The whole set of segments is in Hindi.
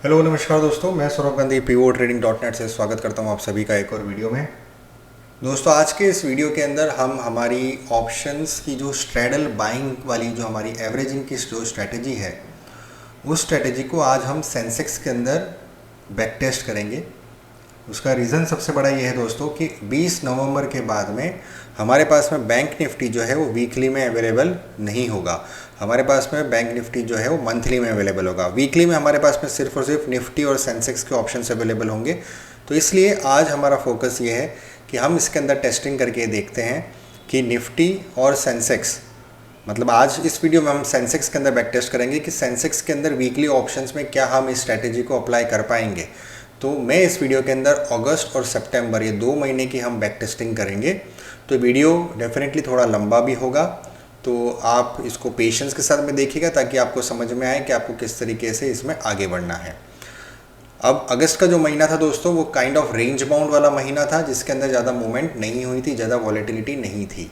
हेलो नमस्कार दोस्तों, मैं सौरभ गांधी pivotrading.net से स्वागत करता हूं आप सभी का एक और वीडियो में। दोस्तों आज के इस वीडियो के अंदर हम हमारी ऑप्शंस की जो स्ट्रैडल बाइंग वाली जो हमारी एवरेजिंग की जो स्ट्रैटेजी है उस स्ट्रैटेजी को आज हम सेंसेक्स के अंदर बैक टेस्ट करेंगे। उसका रीज़न सबसे बड़ा ये है दोस्तों कि 20 नवंबर के बाद में हमारे पास में बैंक निफ्टी जो है वो वीकली में अवेलेबल नहीं होगा। हमारे पास में बैंक निफ्टी जो है वो मंथली में अवेलेबल होगा। वीकली में हमारे पास में सिर्फ और सिर्फ निफ्टी और सेंसेक्स के ऑप्शंस अवेलेबल होंगे। तो इसलिए आज हमारा फोकस ये है कि हम इसके अंदर टेस्टिंग करके देखते हैं कि निफ्टी और सेंसेक्स, मतलब आज इस वीडियो में हम सेंसेक्स के अंदर बैक टेस्ट करेंगे कि सेंसेक्स के अंदर वीकली ऑप्शंस में क्या हम इस स्ट्रैटेजी को अप्लाई कर पाएंगे। तो मैं इस वीडियो के अंदर अगस्त और सितंबर ये 2 महीने की हम बैक टेस्टिंग करेंगे। तो वीडियो डेफिनेटली थोड़ा लंबा भी होगा, तो आप इसको पेशेंस के साथ में देखिएगा ताकि आपको समझ में आए कि आपको किस तरीके से इसमें आगे बढ़ना है। अब अगस्त का जो महीना था दोस्तों वो काइंड ऑफ रेंज बाउंड वाला महीना था, जिसके अंदर ज़्यादा मूवमेंट नहीं हुई थी, ज़्यादा वॉलेटिलिटी नहीं थी।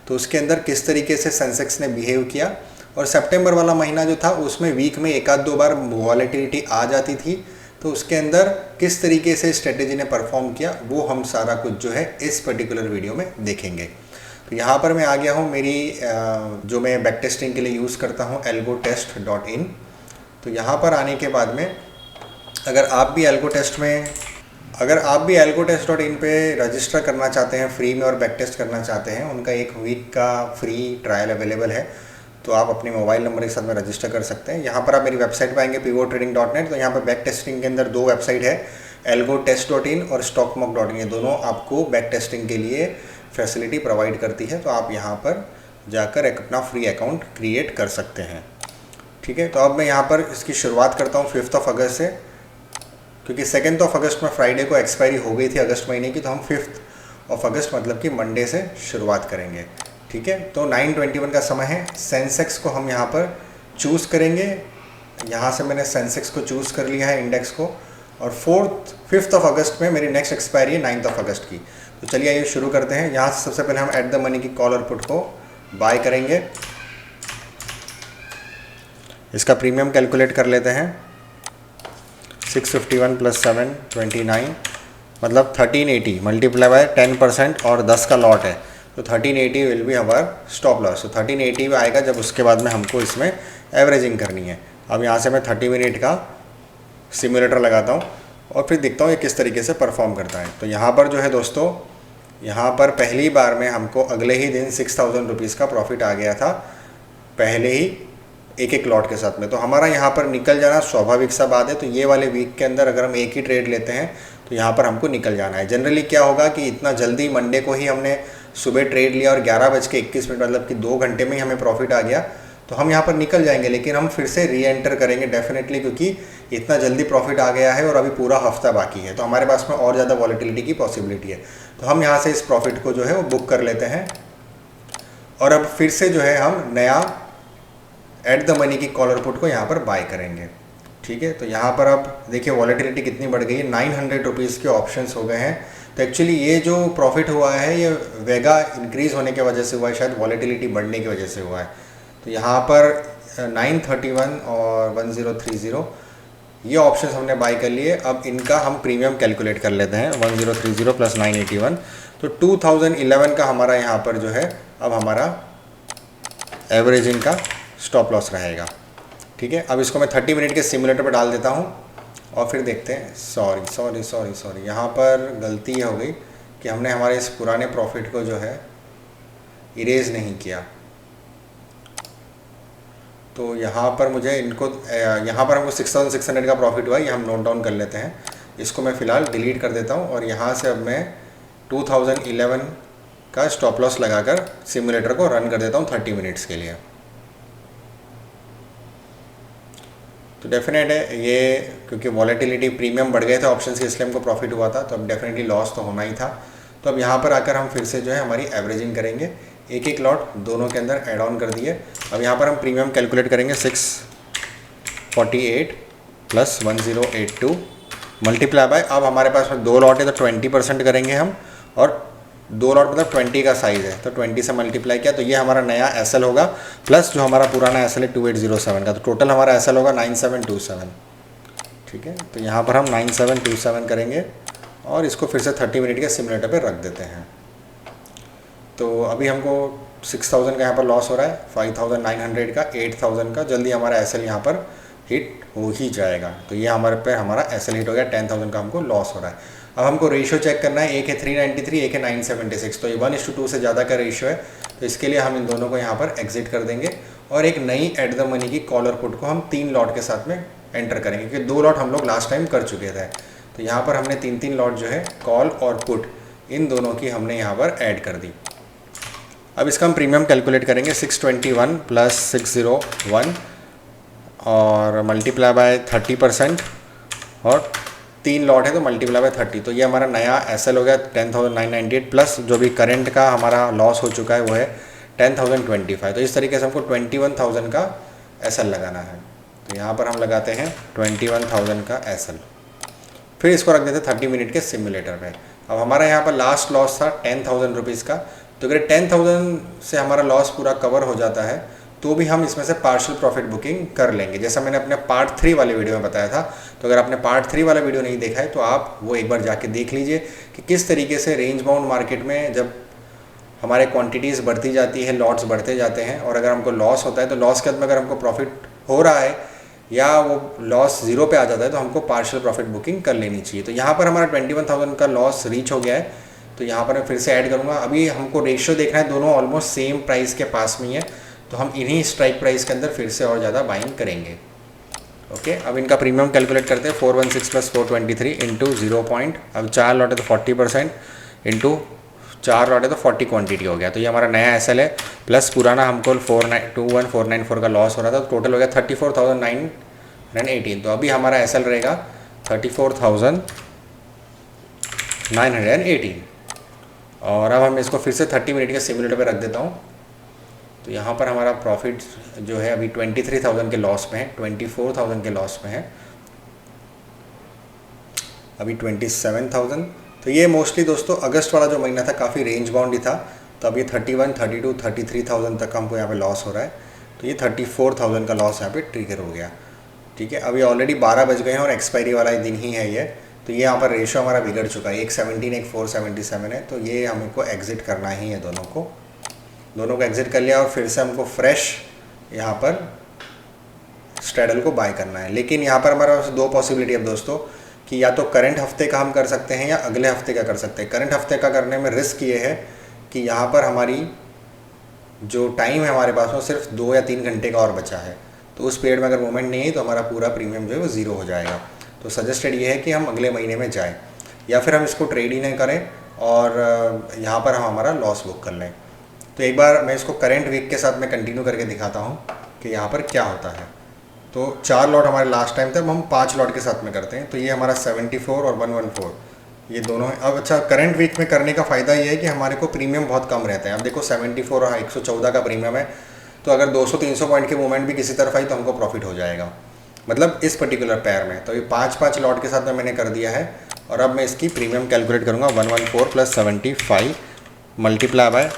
तो उसके अंदर किस तरीके से सेंसेक्स ने बिहेव किया, और सितंबर वाला महीना जो था उसमें वीक में एक आध दो बार वॉलेटिलिटी आ जाती थी, तो उसके अंदर किस तरीके से स्ट्रेटेजी ने परफॉर्म किया वो हम सारा कुछ जो है इस पर्टिकुलर वीडियो में देखेंगे। तो यहाँ पर मैं आ गया हूँ मेरी जो मैं बैक टेस्टिंग के लिए यूज़ करता हूँ algotest.in। तो यहाँ पर आने के बाद में अगर आप भी algotest.in पे रजिस्टर करना चाहते हैं फ्री में और बैक टेस्ट करना चाहते हैं, उनका 1 वीक का फ्री ट्रायल अवेलेबल है। तो आप अपने मोबाइल नंबर के साथ में रजिस्टर कर सकते हैं। यहाँ पर आप मेरी वेबसाइट पे आएंगे pivotrading.net। तो यहाँ पर बैक टेस्टिंग के अंदर 2 वेबसाइट है, algotest.in और stockmark.in। ये दोनों आपको बैक टेस्टिंग के लिए फैसिलिटी प्रोवाइड करती है। तो आप यहाँ पर जाकर एक अपना फ्री अकाउंट क्रिएट कर सकते हैं। ठीक है, तो अब मैं यहाँ पर इसकी शुरुआत करता हूँ 5 अगस्त से, क्योंकि 2 अगस्त में फ्राइडे को एक्सपायरी हो गई थी अगस्त महीने की। तो हम 5 अगस्त मतलब कि मंडे से शुरुआत करेंगे। ठीक है, तो 9:21 का समय है। सेंसेक्स को हम यहाँ पर चूज़ करेंगे। यहाँ से मैंने सेंसेक्स को चूज़ कर लिया है इंडेक्स को, और 5 अगस्त में मेरी नेक्स्ट एक्सपायरी है 9 अगस्त की। तो चलिए ये शुरू करते हैं। यहाँ से सबसे पहले हम एट द मनी की कॉल और पुट को बाय करेंगे। इसका प्रीमियम कैलकुलेट कर लेते हैं। 651 + 7 29, मतलब 1380 मल्टीप्लाई बाय 10% और 10 का लॉट है, तो 1380 विल बी हमार स्टॉप लॉस। तो 1380 आएगा जब उसके बाद में हमको इसमें एवरेजिंग करनी है। अब यहाँ से मैं 30 मिनट का सिमुलेटर लगाता हूँ और फिर देखता हूँ ये किस तरीके से परफॉर्म करता है। तो यहाँ पर जो है दोस्तों, यहाँ पर पहली बार में हमको अगले ही दिन 6000 रुपीज़ का प्रॉफिट आ गया था, पहले ही एक लॉट के साथ में। तो हमारा यहाँ पर निकल जाना स्वाभाविक सा बात है। तो ये वाले वीक के अंदर अगर हम एक ही ट्रेड लेते हैं तो यहाँ पर हमको निकल जाना है। जनरली क्या होगा कि इतना जल्दी मंडे को ही हमने सुबह ट्रेड लिया और 11:21 मतलब कि 2 घंटे में ही हमें प्रॉफिट आ गया, तो हम यहाँ पर निकल जाएंगे। लेकिन हम फिर से री एंटर करेंगे डेफिनेटली, क्योंकि इतना जल्दी प्रॉफिट आ गया है और अभी पूरा हफ्ता बाकी है, तो हमारे पास में और ज़्यादा वॉलेटिलिटी की पॉसिबिलिटी है। तो हम यहाँ से इस प्रॉफिट को जो है वो बुक कर लेते हैं, और अब फिर से जो है हम नया एट द मनी की कॉल और पुट को यहाँ पर बाय करेंगे। ठीक है, तो यहाँ पर आप देखिए वॉलेटिलिटी कितनी बढ़ गई है, 900 रुपीज़ के ऑप्शंस हो गए हैं। तो एक्चुअली ये जो प्रॉफिट हुआ है ये वेगा इंक्रीज़ होने की वजह से हुआ है, शायद वॉलेटिलिटी बढ़ने की वजह से हुआ है। तो यहाँ पर 931 और 1030 ये ऑप्शंस हमने बाय कर लिए। अब इनका हम प्रीमियम कैलकुलेट कर लेते हैं। 1030 + 981, तो 2011 का हमारा यहाँ पर जो है अब हमारा एवरेजिंग का स्टॉप लॉस रहेगा। ठीक है, अब इसको मैं 30 मिनट के सिमुलेटर पर डाल देता हूँ और फिर देखते हैं। सॉरी, यहाँ पर गलती हो गई कि हमने हमारे इस पुराने प्रॉफिट को जो है इरेज नहीं किया। तो यहाँ पर मुझे यहाँ पर हमको 6600 का प्रॉफिट हुआ, ये हम नोट डाउन कर लेते हैं। इसको मैं फ़िलहाल डिलीट कर देता हूँ और यहाँ से अब मैं 2011 का स्टॉप लॉस लगाकर सिमुलेटर को रन कर देता हूँ 30 मिनट्स के लिए। तो डेफिनेट है ये, क्योंकि वॉलेटिलिटी प्रीमियम बढ़ गए थे ऑप्शंस के, इसलिए हमको प्रॉफिट हुआ था, तो अब डेफिनेटली लॉस तो होना ही था। तो अब यहाँ पर आकर हम फिर से जो है हमारी एवरेजिंग करेंगे। एक लॉट दोनों के अंदर ऐड ऑन कर दिए। अब यहाँ पर हम प्रीमियम कैलकुलेट करेंगे। 648 + 1082 मल्टीप्लाई बाय, अब हमारे पास में 2 लॉट है तो 20% करेंगे हम, और 2 लॉट मतलब 20 का साइज़ है, तो 20 से मल्टीप्लाई किया तो ये हमारा नया एसएल होगा, प्लस जो हमारा पुराना एसएल है 2807 का। तो टोटल हमारा एसएल होगा 9727। ठीक है, तो यहाँ पर हम 9727 करेंगे और इसको फिर से 30 मिनट के सिमुलेटर पे रख देते हैं। तो अभी हमको 6000 का यहाँ पर लॉस हो रहा है, 5900 का, 8000 का, जल्दी हमारा एसएल यहाँ पर हिट हो ही जाएगा। तो ये हमारे पे हमारा एसएल हिट हो गया, 10000 का हमको लॉस हो रहा है। अब हमको रेशियो चेक करना है, एक है 393, एक है 976, तो ये 1:2 से ज़्यादा का रेशियो है। तो इसके लिए हम इन दोनों को यहाँ पर एग्जिट कर देंगे और एक नई एट द मनी की कॉलर पुट को हम 3 लॉट के साथ में एंटर करेंगे, क्योंकि 2 लॉट हम लोग लास्ट टाइम कर चुके थे। तो यहाँ पर हमने 3 लॉट जो है कॉल और पुट इन दोनों की हमने यहाँ पर ऐड कर दी। अब इसका हम प्रीमियम कैलकुलेट करेंगे, 621 + 601 और मल्टीप्लाई बाय 30%, और 3 लॉट है तो मल्टीप्लाई बाय 30। तो ये हमारा नया एसएल हो गया 10,998 प्लस जो भी करंट का हमारा लॉस हो चुका है वो है 10,025। तो इस तरीके से हमको 21,000 का एसएल लगाना है। तो यहाँ पर हम लगाते हैं 21,000 का एसएल, फिर इसको रख देते हैं 30 मिनट के सिमुलेटर पे। अब हमारा यहाँ पर लास्ट लॉस था 10,000 रुपीज़ का। तो अगर 10,000 से हमारा लॉस पूरा कवर हो जाता है तो भी हम इसमें से पार्शियल प्रॉफिट बुकिंग कर लेंगे, जैसा मैंने अपने पार्ट 3 वाले वीडियो में बताया था। तो अगर आपने पार्ट 3 वाला वीडियो नहीं देखा है तो आप वो एक बार जाके देख लीजिए कि किस तरीके से रेंज बाउंड मार्केट में जब हमारे क्वांटिटीज़ बढ़ती जाती है, लॉट्स बढ़ते जाते हैं, और अगर हमको लॉस होता है तो लॉस के बाद में अगर हमको प्रॉफिट हो रहा है या वो लॉस 0 पे आ जाता है तो हमको पार्शियल प्रॉफिट बुकिंग कर लेनी चाहिए। तो यहाँ पर हमारा 21,000 का लॉस रीच हो गया है। तो यहाँ पर मैं फिर से ऐड करूँगा। अभी हमको रेशियो देखना है, दोनों ऑलमोस्ट सेम प्राइस के पास में ही है, तो हम इन्हीं स्ट्राइक प्राइस के अंदर फिर से और ज़्यादा बाइंग करेंगे। ओके, अब इनका प्रीमियम कैलकुलेट करते हैं, 416 + 423 इंटू 0. अब 4 लॉट है तो 40% इंटू 4 लॉट है तो 40 क्वांटिटी हो गया। तो ये हमारा नया एसएल है, प्लस पुराना हमको 49494 का लॉस हो रहा था, तो टोटल हो गया 34,918। तो अभी हमारा एसएल रहेगा 34,918। और अब हम इसको फिर से 30 मिनट के सिमुलेटर पे रख देता हूँ। तो यहाँ पर हमारा प्रॉफिट जो है अभी 23,000 के लॉस में है, 24,000 के लॉस में है, अभी 27,000। तो ये मोस्टली दोस्तों अगस्त वाला जो महीना था काफ़ी रेंज बाउंड ही था, तो अब ये 31, 32, 33,000 तक हमको यहाँ पे लॉस हो रहा है। तो ये 34,000 का लॉस यहाँ पे ट्रिगर हो गया। ठीक है, अभी ऑलरेडी 12 बज गए हैं और एक्सपायरी वाला दिन ही है ये। तो ये यहाँ पर रेशो हमारा बिगड़ चुका है, एक 17 एक 477 है। तो ये हमको एग्ज़िट करना ही है, दोनों को एग्ज़िट कर लिया और फिर से हमको फ्रेश यहाँ पर स्ट्रैडल को बाय करना है। लेकिन यहाँ पर हमारे पास 2 पॉसिबिलिटी है दोस्तों, कि या तो करंट हफ्ते का हम कर सकते हैं या अगले हफ्ते का कर सकते हैं। करंट हफ्ते का करने में रिस्क ये है कि यहाँ पर हमारी जो टाइम है हमारे पास वो सिर्फ 2 या 3 घंटे का और बचा है। तो उस पीरियड में अगर मूवमेंट नहीं है तो हमारा पूरा प्रीमियम जो है वो 0 हो जाएगा। तो सजेस्टेड ये है कि हम अगले महीने में जाएँ, या फिर हम इसको ट्रेड ही नहीं करें और यहाँ पर हम हमारा लॉस बुक कर लें। तो एक बार मैं इसको करेंट वीक के साथ में कंटिन्यू करके दिखाता हूँ कि यहाँ पर क्या होता है। तो 4 लॉट हमारे लास्ट टाइम थे, अब हम 5 लॉट के साथ में करते हैं। तो ये हमारा 74 और 114 ये दोनों है। अब अच्छा, करंट वीक में करने का फ़ायदा ये है कि हमारे को प्रीमियम बहुत कम रहता है। अब देखो 74 और 114 का प्रीमियम है, तो अगर 200-300 पॉइंट की मूवमेंट भी किसी तरफ आई तो हमको प्रॉफिट हो जाएगा, मतलब इस पर्टिकुलर पेयर में। तो ये 5-5 लॉट के साथ में मैंने कर दिया है। और अब मैं इसकी प्रीमियम कैलकुलेट करूँगा, 114 + 75 मल्टीप्लाई बाय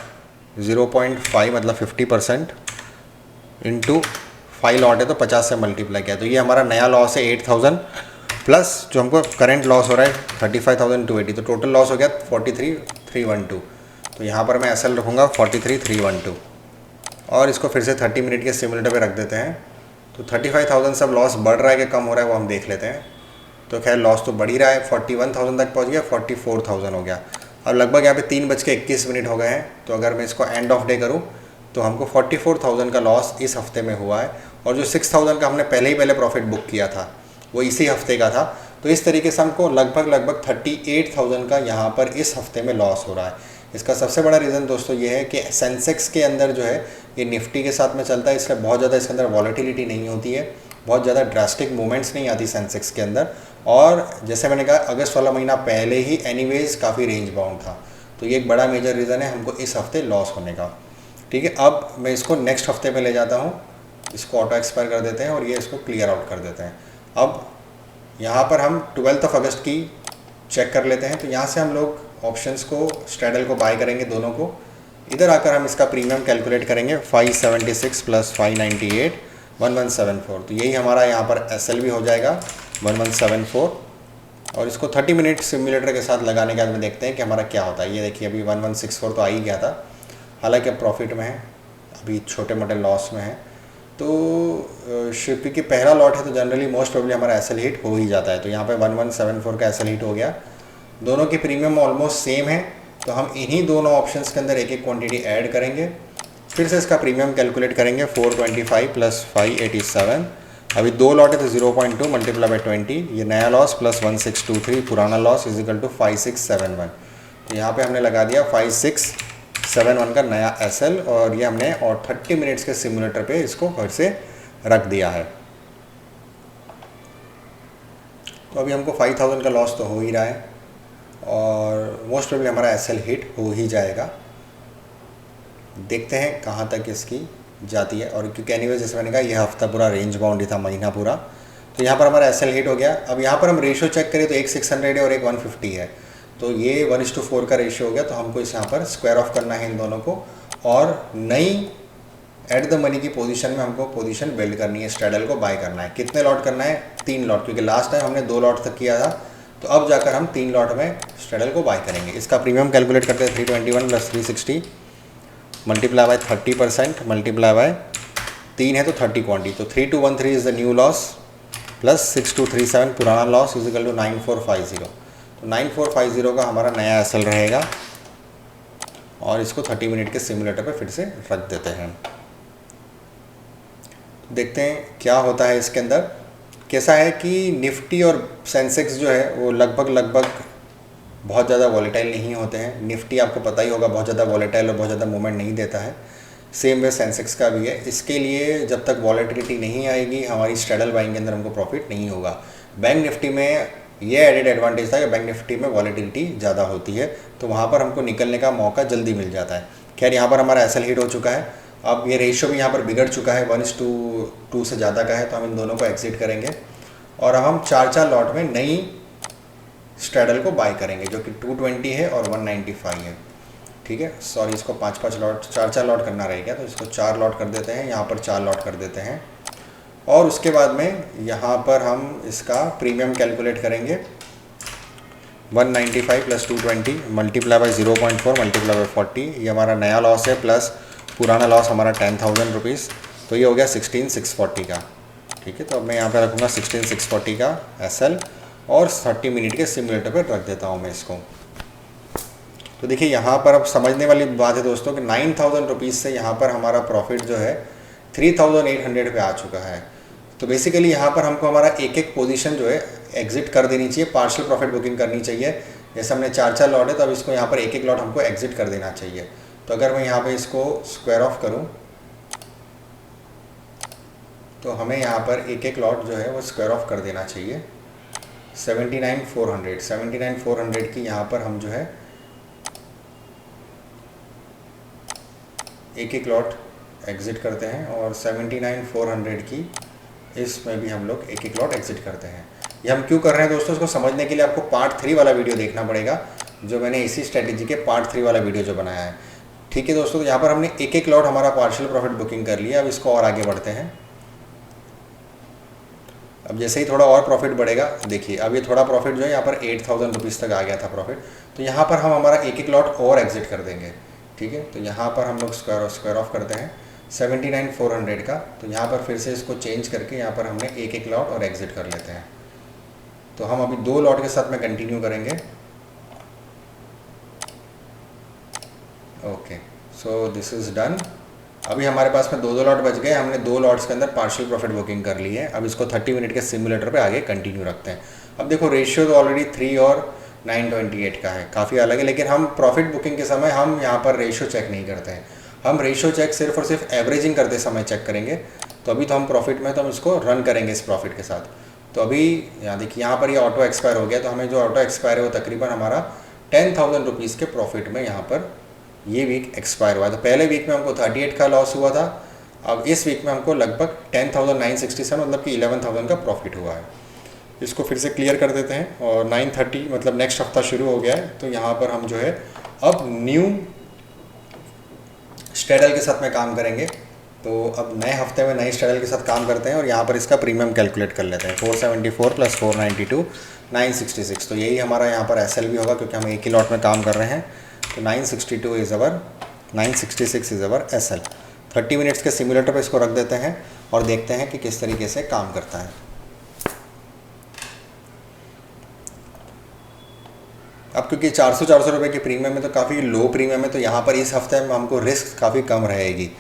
0.5 मतलब 50% इंटू 5 लॉट है तो 50 से मल्टीप्लाई किया। तो ये हमारा नया लॉस है 8,000 प्लस जो हमको करंट लॉस हो रहा है 35,280। तो टोटल लॉस हो गया 43,312। तो यहाँ पर मैं एसएल रखूँगा 43,312 और इसको फिर से 30 मिनट के सिमुलेटर पे रख देते हैं। तो 35,000 सब लॉस बढ़ रहा है कि कम हो रहा है वो हम देख लेते हैं। तो खैर लॉस तो बढ़ ही रहा है, 41,000 तक पहुँच गया, 44,000 हो गया। अब लगभग यहाँ पे 3:21 हो गए हैं। तो अगर मैं इसको एंड ऑफ डे करूँ तो हमको 44,000 का लॉस इस हफ्ते में हुआ है, और जो 6,000 का हमने पहले प्रॉफिट बुक किया था वो इसी हफ्ते का था। तो इस तरीके से हमको लगभग 38,000 का यहाँ पर इस हफ्ते में लॉस हो रहा है। इसका सबसे बड़ा रीज़न दोस्तों ये है कि सेंसेक्स के अंदर जो है ये निफ्टी के साथ में चलता है, इसलिए बहुत ज़्यादा इसके अंदर वॉलेटिलिटी नहीं होती है, बहुत ज़्यादा ड्रास्टिक मूवमेंट्स नहीं आती सेंसेक्स के अंदर। और जैसे मैंने कहा अगस्त वाला महीना पहले ही एनीवेज काफ़ी रेंज बाउंड था, तो ये एक बड़ा मेजर रीज़न है हमको इस हफ्ते लॉस होने का। ठीक है, अब मैं इसको नेक्स्ट हफ्ते पे ले जाता हूँ, इसको ऑटो एक्सपायर कर देते हैं और ये इसको क्लियर आउट कर देते हैं। अब यहाँ पर हम 12 अगस्त की चेक कर लेते हैं। तो यहाँ से हम लोग ऑप्शंस को स्ट्रैडल को बाय करेंगे दोनों को। इधर आकर हम इसका प्रीमियम कैलकुलेट करेंगे, 576 + 598 1174। तो यही हमारा यहाँ पर एसएल भी हो जाएगा 1174 और इसको 30 मिनट सिमुलेटर के साथ लगाने के बाद में देखते हैं कि हमारा क्या होता है। ये देखिए अभी 1164 तो आ ही गया था, हालांकि अब प्रॉफिट में है, अभी छोटे मोटे लॉस में है। तो क्योंकि पहला लॉट है तो जनरली मोस्ट प्रोबेबली हमारा एसएल हिट हो ही जाता है। तो यहाँ पे 1174 का एसएल हिट हो गया। दोनों की प्रीमियम ऑलमोस्ट सेम है, तो हम इन्हीं दोनों ऑप्शंस के अंदर एक एक क्वांटिटी ऐड करेंगे, फिर से इसका प्रीमियम कैलकुलेट करेंगे। 425 प्लस 587, अभी 2 लॉट है तो 0.2 मल्टीप्लाई बाई 20, ये नया लॉस प्लस 1623 पुराना लॉस इज इक्वल टू 5671। तो यहाँ पे हमने लगा दिया 5671 का नया एसएल और ये हमने और 30 मिनट्स के सिमुलेटर पे इसको फिर से रख दिया है। तो अभी हमको 5000 का लॉस तो हो ही रहा है और मोस्ट प्रोबेबली हमारा एसएल हिट हो ही जाएगा। देखते हैं कहाँ तक इसकी जाती है। और क्योंकि एनीवे जैसे मैंने कहा ये हफ्ता पूरा रेंज बाउंड ही था, महीना पूरा। तो यहाँ पर हमारा एसएल हिट हो गया। अब यहाँ पर हम रेशियो चेक करें तो एक 600 है और एक 150 है, तो ये 1:4 का रेशियो हो गया। तो हमको इस यहाँ पर स्क्वायर ऑफ करना है इन दोनों को और नई एट द मनी की पोजीशन में हमको पोजीशन बिल्ड करनी है, स्ट्रैडल को बाय करना है। कितने लॉट करना है? 3 लॉट, क्योंकि लास्ट टाइम हमने 2 लॉट तक किया था। तो अब जाकर हम 3 लॉट में स्ट्रैडल को बाय करेंगे। इसका प्रीमियम कैलकुलेट करते हैं 321 plus 360 multiply by 30% multiply by 3 है तो 30 क्वांटिटी, तो 3213 is the new loss plus 6237 पुराना लॉस इज इक्वल टू 9450। तो 9450 का हमारा नया एसएल रहेगा और इसको 30 मिनट के सिमुलेटर पे फिर से रख देते हैं। देखते हैं क्या होता है इसके अंदर। कैसा है कि निफ्टी और सेंसेक्स जो है वो लगभग बहुत ज़्यादा वॉलेटाइल नहीं होते हैं। निफ्टी आपको पता ही होगा बहुत ज़्यादा वॉलेटाइल और बहुत ज़्यादा मूवमेंट नहीं देता है, सेम वे सेंसेक्स का भी है। इसके लिए जब तक वॉलेटिलिटी नहीं आएगी हमारी स्ट्रैडल बाइंग के अंदर हमको प्रॉफिट नहीं होगा। बैंक निफ्टी में ये एडेड एडवांटेज था कि बैंक निफ्टी में वॉलेटिलिटी ज़्यादा होती है, तो वहाँ पर हमको निकलने का मौका जल्दी मिल जाता है। खैर यहाँ पर हमारा एसएल हिट हो चुका है, अब ये रेशियो भी यहाँ पर बिगड़ चुका है, 1:2 से ज़्यादा का है, तो हम इन दोनों को एग्जिट करेंगे और हम 4 लॉट में नई स्ट्रैडल को बाय करेंगे जो कि 220 है और 195 है। ठीक है, सॉरी इसको 5 लॉट 4 लॉट करना रहेगा, तो इसको 4 लॉट कर देते हैं, यहाँ पर 4 लॉट कर देते हैं और उसके बाद में यहाँ पर हम इसका प्रीमियम कैलकुलेट करेंगे। 195 plus 220 multiply by 0.4 multiply by 40, ये हमारा नया लॉस है प्लस पुराना लॉस हमारा 10,000 रुपीज़, तो ये हो गया 16,640 का। ठीक है, तो अब मैं यहाँ पर रखूँगा 16,640 का एसएल और 30 मिनट के सिमुलेटर पर रख देता हूँ मैं इसको। तो देखिए यहाँ पर अब समझने वाली बात है दोस्तों कि 9,000 रुपीज़ से यहाँ पर हमारा प्रॉफिट जो है 3,800 पे आ चुका है। तो बेसिकली यहाँ पर हमको हमारा एक पोजीशन जो है एग्जिट कर देनी चाहिए, पार्शियल प्रॉफिट बुकिंग करनी चाहिए। जैसे हमने 4 लॉट है तो अब इसको यहाँ पर एक लॉट हमको एग्जिट कर देना चाहिए। तो अगर मैं यहाँ पर इसको स्क्वायर ऑफ करूँ तो हमें यहाँ पर एक लॉट जो है वो स्क्वायर ऑफ कर देना चाहिए। 79,400 की यहाँ पर हम जो है एक लॉट एग्ज़िट करते हैं और 79,400 की इसमें भी हम लोग एक लॉट एग्ज़िट करते हैं। ये हम क्यों कर रहे हैं दोस्तों, इसको समझने के लिए आपको पार्ट 3 वाला वीडियो देखना पड़ेगा, जो मैंने इसी स्ट्रेटेजी के पार्ट 3 वाला वीडियो जो बनाया है। ठीक है दोस्तों, तो यहाँ पर हमने एक लॉट हमारा पार्शियल प्रॉफिट बुकिंग कर लिया। अब इसको और आगे बढ़ते हैं। अब जैसे ही थोड़ा और प्रॉफिट बढ़ेगा, देखिए अब ये थोड़ा प्रॉफिट जो है यहाँ पर 8,000 रुपीज़ तक आ गया था प्रॉफिट, तो यहाँ पर हम हमारा एक लॉट और एग्जिट कर देंगे। ठीक है, तो यहाँ पर हम लोग स्क्वायर ऑफ करते हैं 79,400 का। तो यहाँ पर फिर से इसको चेंज करके यहाँ पर हमने एक लॉट और एग्जिट कर लेते हैं। तो हम अभी 2 लॉट के साथ में कंटिन्यू करेंगे। Okay, so this is done. अभी हमारे पास में 2 लॉट बच गए, हमने 2 लॉट्स के अंदर पार्शियल प्रॉफिट बुकिंग कर ली है। अब इसको 30 मिनट के सिमुलेटर पे आगे कंटिन्यू रखते हैं। अब देखो रेशियो तो ऑलरेडी 3 और 928 का है, काफ़ी अलग है, लेकिन हम प्रॉफिट बुकिंग के समय हम यहाँ पर रेशियो चेक नहीं करते हैं। हम रेशियो चेक सिर्फ और सिर्फ एवरेजिंग करते समय चेक करेंगे। तो अभी तो हम प्रॉफिट में, तो हम इसको रन करेंगे इस प्रॉफिट के साथ। तो अभी यहाँ देखिए यहाँ पर ये ऑटो एक्सपायर हो गया, तो हमें जो ऑटो एक्सपायर है वो तकरीबन हमारा 10,000 रुपीज़ के प्रॉफिट में यहाँ पर ये वीक एक्सपायर हुआ। तो पहले वीक में हमको 38 का लॉस हुआ था, अब इस वीक में हमको लगभग 10,967 मतलब कि 11,000 का प्रॉफिट हुआ है। इसको फिर से क्लियर कर देते हैं और 9:30 मतलब नेक्स्ट हफ्ता शुरू हो गया है। तो यहाँ पर हम जो है अब न्यू स्ट्रैडल के साथ में काम करेंगे। तो अब नए हफ्ते में नई स्ट्रैडल के साथ काम करते हैं और यहाँ पर इसका प्रीमियम कैलकुलेट कर लेते हैं। 474 प्लस 492 966। तो यही हमारा यहाँ पर एसएल भी होगा क्योंकि हम एक ही लॉट में काम कर रहे हैं। तो 966 इज़ अवर एसएल। 30 मिनट्स के सिमुलेटर पर इसको रख देते हैं और देखते हैं कि किस तरीके से काम करता है। अब क्योंकि 400 रुपये की प्रीमियम में तो काफ़ी लो प्रीमियम है, तो यहाँ पर इस हफ्ते में हमको रिस्क काफ़ी कम रहेगी।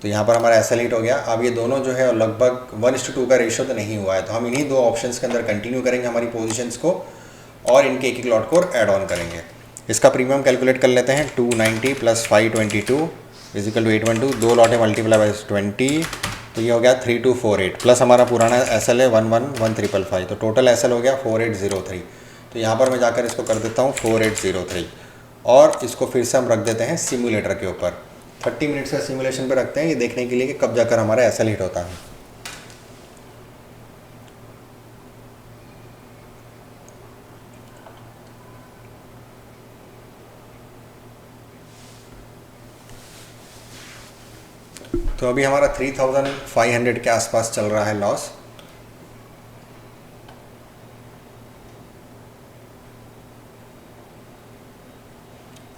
तो यहाँ पर हमारा एसएल हिट हो गया। अब ये दोनों जो है लगभग 1:2 का रेशियो तो नहीं हुआ है, तो हम इन्हीं दो ऑप्शंस के अंदर कंटिन्यू करेंगे हमारी पोजीशंस को और इनके एक एक लॉट को ऐड ऑन करेंगे। इसका प्रीमियम कैलकुलेट कर लेते हैं। 290 प्लस 522 इजिकल टू 812। दो लॉटें मल्टीप्लाई बाय 20, तो ये हो गया 3248 प्लस हमारा पुराना एसएल है 111,355। तो टोटल एसएल हो गया 4803। तो यहाँ पर मैं जाकर इसको कर देता हूँ 4803 और इसको फिर से हम रख देते हैं सिमुलेटर के ऊपर। 30 मिनट्स का सिमुलेशन पे रखते हैं ये देखने के लिए कि कब जाकर हमारा एसएल हिट होता है। तो अभी हमारा 3500 के आसपास चल रहा है लॉस।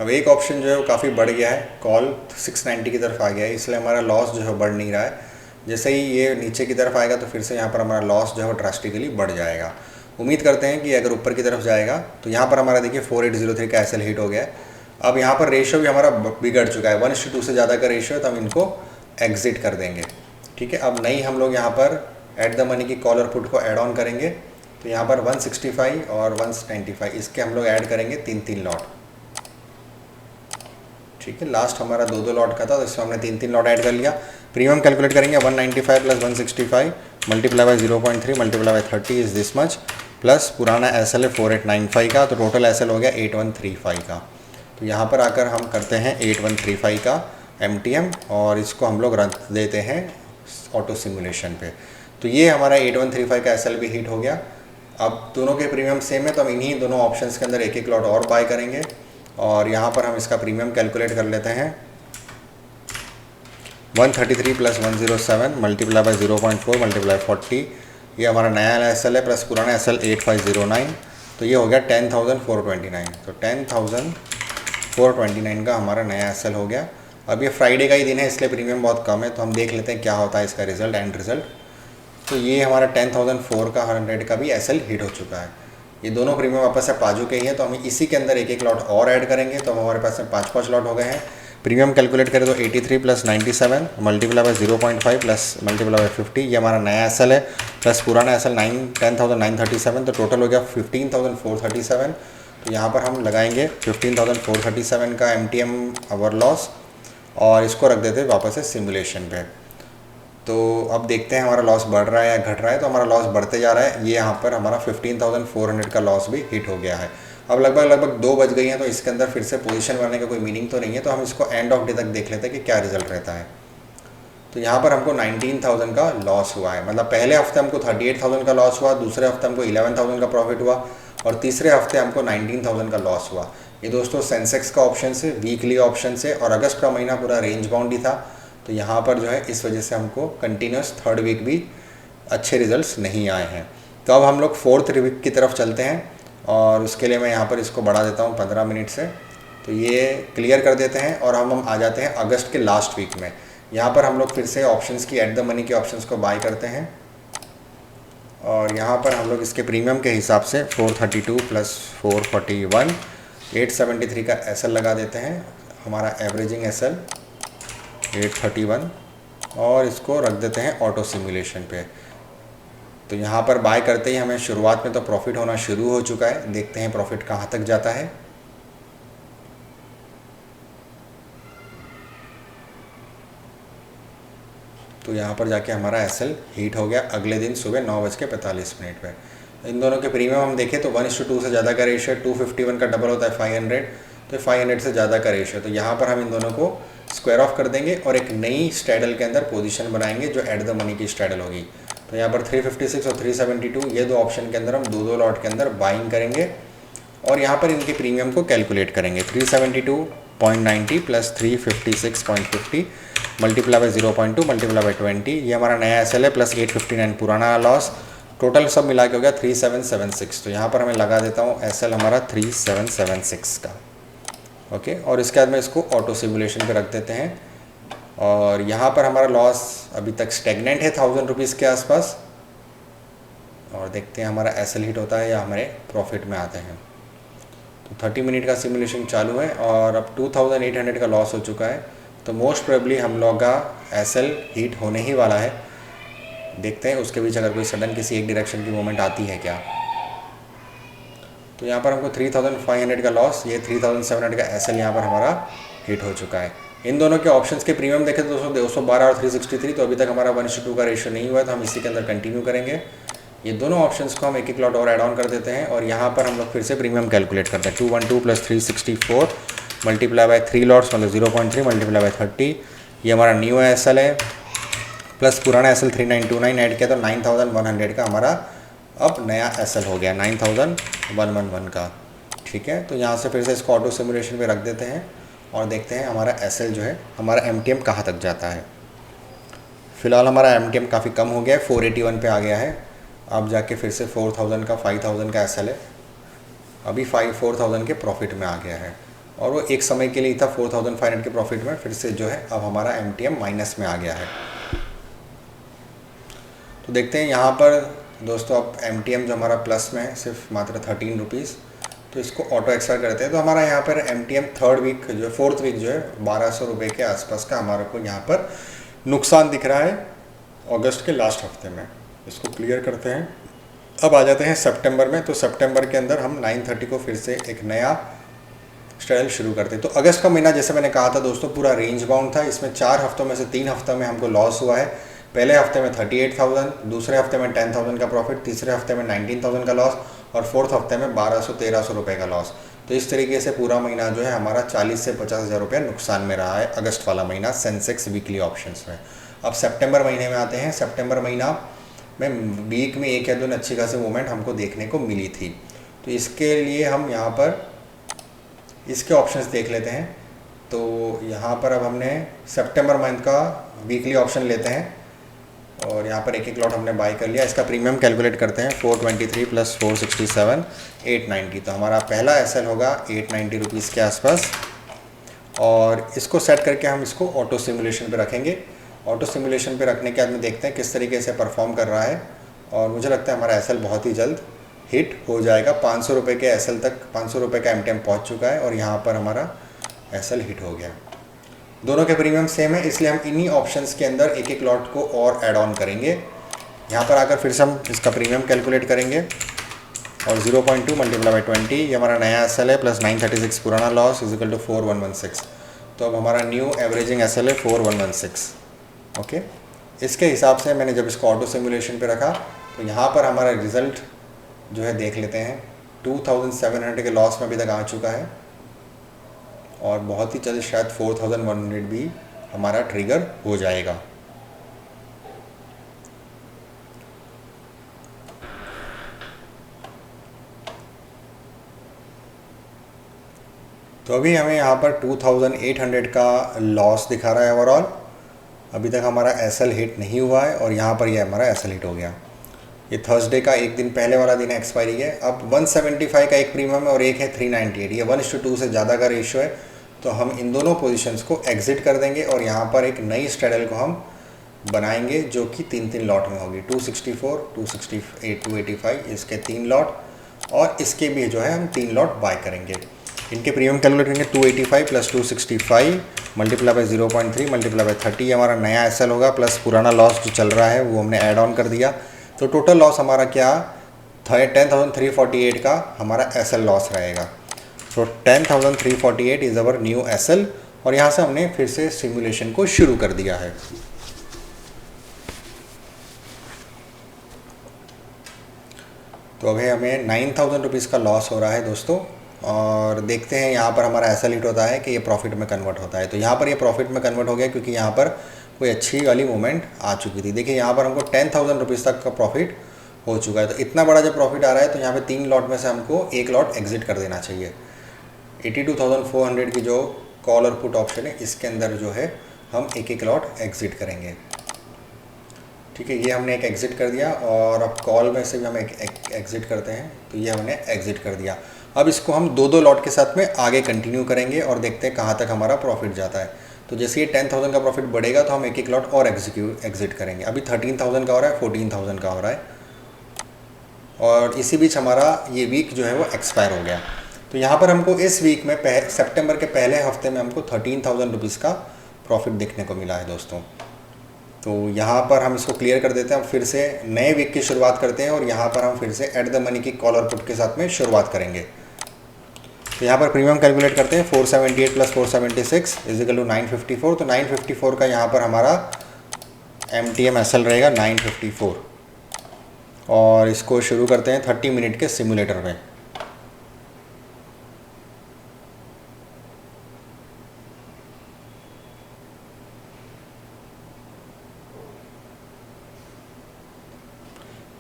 अब एक ऑप्शन जो है वो काफ़ी बढ़ गया है, कॉल 690 की तरफ आ गया है, इसलिए हमारा लॉस जो है बढ़ नहीं रहा है। जैसे ही ये नीचे की तरफ आएगा तो फिर से यहाँ पर हमारा लॉस जो है वो ड्रास्टिकली बढ़ जाएगा। उम्मीद करते हैं कि अगर ऊपर की तरफ जाएगा तो यहाँ पर हमारा देखिए 4803 का एसएल हिट हो गया है। अब यहाँ पर रेशियो भी हमारा बिगड़ चुका है, 1:2 से ज़्यादा का रेशियो है, तो हम इनको एग्जिट कर देंगे। ठीक है, अब नहीं हम लोग यहाँ पर एट द मनी की कॉल और पुट को ऐड ऑन करेंगे। तो यहाँ पर 165 और 195 इसके हम लोग ऐड करेंगे 3 लॉट। ठीक है, लास्ट हमारा 2 लॉट का था तो इसमें हमने 3 लॉट ऐड कर लिया। प्रीमियम कैलकुलेट करेंगे 195 plus 165 multiply by 0.3 multiply bye 30 is this much plus पुराना एसएल है 4895 का, तो टोटल एसएल हो गया 8135 का। तो यहाँ पर आकर हम करते हैं 8135 का एमटीएम और इसको हम लोग रख देते हैं ऑटो सिमुलेशन पे। तो ये हमारा 8135 का एसएल भी हिट हो गया। अब दोनों के प्रीमियम सेम है तो हम इन्हीं दोनों ऑप्शंस के अंदर एक एक लॉट और बाय करेंगे और यहाँ पर हम इसका प्रीमियम कैलकुलेट कर लेते हैं। 133 प्लस 107 मल्टीप्लाई बाय 0.4 मल्टीप्लाई 40, ये हमारा नया एसएल है प्लस पुराना एसएल 8509, तो ये हो गया 10,429। तो 10,429 का हमारा नया एसएल हो गया। अब ये फ्राइडे का ही दिन है इसलिए प्रीमियम बहुत कम है, तो हम देख लेते हैं क्या होता है इसका रिजल्ट, एंड रिजल्ट। तो ये हमारा 10,004 का 100 का भी एसएल हिट हो चुका है। ये दोनों प्रीमियम वापस से पाजू के ही हैं, तो हम इसी के अंदर एक एक लॉट और ऐड करेंगे। तो हमारे पास में 5 लॉट हो गए हैं। प्रीमियम कैलकुलेट करें तो 83 plus 97 multiply by 0.5 plus multiply by 50, ये हमारा नया एसएल है प्लस पुराना एसएल 10,937, तो टोटल हो गया 15,437। तो यहाँ पर हम लगाएंगे 15,437 का एमटीएम अवर लॉस और इसको रख देते हैं वापस से सिमुलेशन पे। तो अब देखते हैं हमारा लॉस बढ़ रहा है या घट रहा है। तो हमारा लॉस बढ़ते जा रहा है। ये यहाँ पर हमारा 15,400 का लॉस भी हिट हो गया है। अब लगभग 2 बज गई हैं, तो इसके अंदर फिर से पोजीशन बनाने का कोई मीनिंग तो नहीं है, तो हम इसको एंड ऑफ डे तक देख लेते हैं कि क्या रिजल्ट रहता है। तो यहाँ पर हमको 19,000 का लॉस हुआ है, मतलब पहले हफ्ते हमको 38,000 का लॉस हुआ, दूसरे हफ्ते हमको 11,000 का प्रॉफिट हुआ और तीसरे हफ्ते हमको 19,000 का लॉस हुआ। ये दोस्तों सेंसेक्स का ऑप्शन से, वीकली ऑप्शन से, और अगस्त का महीना पूरा रेंज बाउंड ही था। तो यहाँ पर जो है इस वजह से हमको कंटिन्यूस 3rd वीक भी अच्छे रिजल्ट्स नहीं आए हैं। तो अब हम लोग 4th वीक की तरफ चलते हैं और उसके लिए मैं यहाँ पर इसको बढ़ा देता हूँ 15 मिनट से। तो ये क्लियर कर देते हैं और हम आ जाते हैं अगस्त के लास्ट वीक में। यहाँ पर हम लोग फिर से ऑप्शंस की एट द मनी के ऑप्शंस को बाय करते हैं और यहाँ पर हम लोग इसके प्रीमियम के हिसाब से 432 प्लस 441 873 का एसएल लगा देते हैं। हमारा एवरेजिंग एसएल 831 और इसको रख देते हैं ऑटो सिमुलेशन पे। तो यहाँ पर बाय करते ही हमें शुरुआत में तो प्रॉफिट होना शुरू हो चुका है। देखते हैं प्रॉफिट कहाँ तक जाता है। तो यहाँ पर जाके हमारा एसएल हीट हो गया अगले दिन सुबह 9:45 पे। इन दोनों के प्रीमियम हम देखें तो 1:2 से ज़्यादा का रेशियो, 251 का डबल होता है 500, तो 500 से ज़्यादा का रेशियो। तो यहाँ पर हम इन दोनों को स्क्वायर ऑफ कर देंगे और एक नई स्ट्रैडल के अंदर पोजीशन बनाएंगे जो एट द मनी की स्ट्रैडल होगी। तो यहाँ पर 356 और 372 ये दो ऑप्शन के अंदर हम 2 लॉट के अंदर बाइंग करेंगे और यहाँ पर इनके प्रीमियम को कैलकुलेट करेंगे। 372.90 plus 356.50 multiply by 0.2 multiply bye 20, ये हमारा नया एस एल है, प्लस 859 पुराना लॉस, टोटल सब मिला के हो गया 3776। तो यहाँ पर मैं लगा देता हूँ एस एल हमारा 3776 का। ओके, और इसके बाद में इसको ऑटो सिमुलेशन पे रख देते हैं। और यहाँ पर हमारा लॉस अभी तक स्टेगनेंट है 1000 रुपीज़ के आसपास। और देखते हैं हमारा एस एल हिट होता है या हमारे प्रॉफिट में आते हैं। तो 30 मिनट का सिमुलेशन चालू है और अब 2800 का लॉस हो चुका है। तो मोस्ट प्रोबेबली हम लोग का एस एल हिट होने ही वाला है। देखते हैं उसके बीच अगर कोई सडन किसी एक डायरेक्शन की मूवमेंट आती है क्या। तो यहाँ पर हमको 3500 का लॉस, ये 3700 का एस एल यहाँ पर हमारा हिट हो चुका है। इन दोनों के ऑप्शंस के प्रीमियम देखें तो 212 और 363, तो अभी तक हमारा 1:2 का रेशियो नहीं हुआ है, तो हम इसी के अंदर कंटिन्यू करेंगे। ये दोनों ऑप्शंस को हम एक लॉट और ऐड ऑन कर देते हैं और यहाँ पर हम लोग फिर से प्रीमियम कैलकुलेट करते हैं। 212 + 364 मल्टीप्लाई बाय 3 लॉट्स मतलब 0.3 मल्टीप्लाई बाय 30, ये हमारा न्यू एस एल है, प्लस पुराना एस एल 3929 ऐड किया तो 9100 का हमारा अब नया एस एल हो गया 9111 का। ठीक है, तो यहाँ से फिर से इसको ऑटो सिमुलेशन पे रख देते हैं और देखते हैं हमारा एस एल जो है, हमारा एम टी एम कहाँ तक जाता है। फ़िलहाल हमारा एम टी एम काफ़ी कम हो गया है, 481 पे आ गया है। अब जाके फिर से 4000 का 5000 का एस एल है, अभी 4000 के प्रॉफिट में आ गया है। और वो एक समय के लिए था 4500 के प्रॉफिट में, फिर से जो है अब हमारा एम टी एम माइनस में आ गया है। तो देखते हैं यहाँ पर दोस्तों, अब एम टी एम जो हमारा प्लस में है सिर्फ मात्र 13 रुपीज़, तो इसको ऑटो एक्सट्रा करते हैं। तो हमारा यहाँ पर M T M fourth week जो है 1200 रुपये के आसपास का हमारे को यहाँ पर नुकसान दिख रहा है अगस्त के लास्ट हफ्ते में। इसको क्लियर करते हैं। अब आ जाते हैं सितंबर में। तो सितंबर के अंदर हम 930 को फिर से एक नया स्ट्रगल शुरू करते हैं। तो अगस्त का महीना जैसे मैंने कहा था दोस्तों पूरा रेंज बाउंड था। इसमें 4 हफ्तों में से 3 हफ्तों में हमको लॉस हुआ है। पहले हफ्ते में 38,000, दूसरे हफ्ते में 10,000 का प्रॉफिट, तीसरे हफ्ते में 19,000 का लॉस और फोर्थ हफ्ते में 1200-1300 रुपये का लॉस। तो इस तरीके से पूरा महीना जो है हमारा 40 से 50,000 रुपये नुकसान में रहा है अगस्त वाला महीना सेंसेक्स वीकली ऑप्शंस में। अब सितंबर महीने में आते हैं। सितंबर महीना में वीक में एक या दो अच्छी खासी मूवमेंट हमको देखने को मिली थी। तो इसके लिए हम यहाँ पर इसके ऑप्शंस देख लेते हैं। तो यहाँ पर अब हमने सितंबर मंथ का वीकली ऑप्शन लेते हैं और यहाँ पर एक लॉट हमने बाय कर लिया। इसका प्रीमियम कैलकुलेट करते हैं 423 + 467 890। तो हमारा पहला एसएल होगा 890 रुपीज़ के आसपास और इसको सेट करके हम इसको ऑटो सिमुलेशन पे रखेंगे। ऑटो सिमुलेशन पे रखने के बाद में देखते हैं किस तरीके से परफॉर्म कर रहा है और मुझे लगता है हमारा एसएल बहुत ही जल्द हिट हो जाएगा। 500 रुपये के एसएल तक 500 रुपये का एमटीएम पहुँच चुका है और यहाँ पर हमारा एसएल हिट हो गया। दोनों के प्रीमियम सेम है इसलिए हम इन्हीं ऑप्शंस के अंदर एक लॉट को और ऐड ऑन करेंगे। यहाँ पर आकर फिर से हम इसका प्रीमियम कैलकुलेट करेंगे और 0.2 मल्टीप्लाई बाय 20 ये हमारा नया एसएल है प्लस 936 पुराना लॉस इजिकल टू 4116। तो अब हमारा न्यू एवरेजिंग एसएल है 4116। ओके, इसके हिसाब से मैंने जब इसको ऑटो सिमुलेशन पे रखा तो यहाँ पर हमारा रिज़ल्ट जो है देख लेते हैं। 2700 के लॉस में अभी तक आ चुका है और बहुत ही जल्द शायद 4100 भी हमारा ट्रिगर हो जाएगा। तो अभी हमें यहाँ पर 2800 का लॉस दिखा रहा है ओवरऑल। अभी तक हमारा एसएल हिट नहीं हुआ है और यहाँ पर ये हमारा एसएल हिट हो गया। ये थर्सडे का एक दिन पहले वाला दिन एक्सपायरी है। अब 175 का एक प्रीमियम है और एक है 398। ये 1:2 से ज़्यादा का रेशियो है। तो हम इन दोनों पोजीशंस को एग्जिट कर देंगे और यहाँ पर एक नई स्ट्रेडल को हम बनाएंगे जो कि 3 लॉट में होगी। 264, 268, 285 इसके 3 लॉट और इसके भी जो है हम 3 लॉट बाय करेंगे। इनके प्रीमियम कैलकुलेट करेंगे 285 + 265 मल्टीप्लाई बाय 0.3 मल्टीप्लाई बाय 30 हमारा नया एसएल होगा प्लस पुराना लॉस जो चल रहा है वो हमने ऐड ऑन कर दिया। तो टोटल लॉस हमारा क्या 10,348 का हमारा एसएल लॉस रहेगा। तो 10,348 इज़ अवर न्यू एसएल और यहाँ से हमने फिर से सिमुलेशन को शुरू कर दिया है। तो अभी हमें 9,000 रुपीज़ का लॉस हो रहा है दोस्तों और देखते हैं यहाँ पर हमारा एसएल हिट होता है कि ये प्रॉफिट में कन्वर्ट होता है। तो यहाँ पर ये प्रॉफिट में कन्वर्ट हो गया क्योंकि यहाँ पर कोई अच्छी वाली मूवमेंट आ चुकी थी। देखिए यहाँ पर हमको 10,000 रुपीज़ तक का प्रॉफिट हो चुका है। तो इतना बड़ा जब प्रॉफिट आ रहा है तो यहाँ पे 3 लॉट में से हमको एक लॉट एग्जिट कर देना चाहिए। 82,400 की जो कॉल और पुट ऑप्शन है इसके अंदर जो है हम एक एक लॉट एग्ज़िट करेंगे। ठीक है, ये हमने एक एग्ज़िट कर दिया और अब कॉल में से भी हम एक एग्ज़िट करते हैं, तो ये हमने एग्ज़िट कर दिया। अब इसको हम दो दो लॉट के साथ में आगे कंटिन्यू करेंगे और देखते हैं कहाँ तक हमारा प्रॉफिट जाता है। तो जैसे ये 10,000 का प्रॉफिट बढ़ेगा तो हम एक एक लॉट और एग्ज़िट करेंगे। अभी 13,000 का हो रहा है, 14,000 का हो रहा है और इसी बीच हमारा ये वीक जो है वो एक्सपायर हो गया। तो यहाँ पर हमको इस वीक में सितंबर के पहले हफ्ते में हमको 13,000 रुपीज़ का प्रॉफिट देखने को मिला है दोस्तों। तो यहाँ पर हम इसको क्लियर कर देते हैं, हम फिर से नए वीक की शुरुआत करते हैं और यहाँ पर हम फिर से एट द मनी की कॉल और पुट के साथ में शुरुआत करेंगे। तो यहाँ पर प्रीमियम कैलकुलेट करते हैं, 478 प्लस 476 इजिकल टू 954। तो 954 का यहाँ पर हमारा MTM SL रहेगा 954 और इसको शुरू करते हैं 30 मिनट के सिमुलेटर में।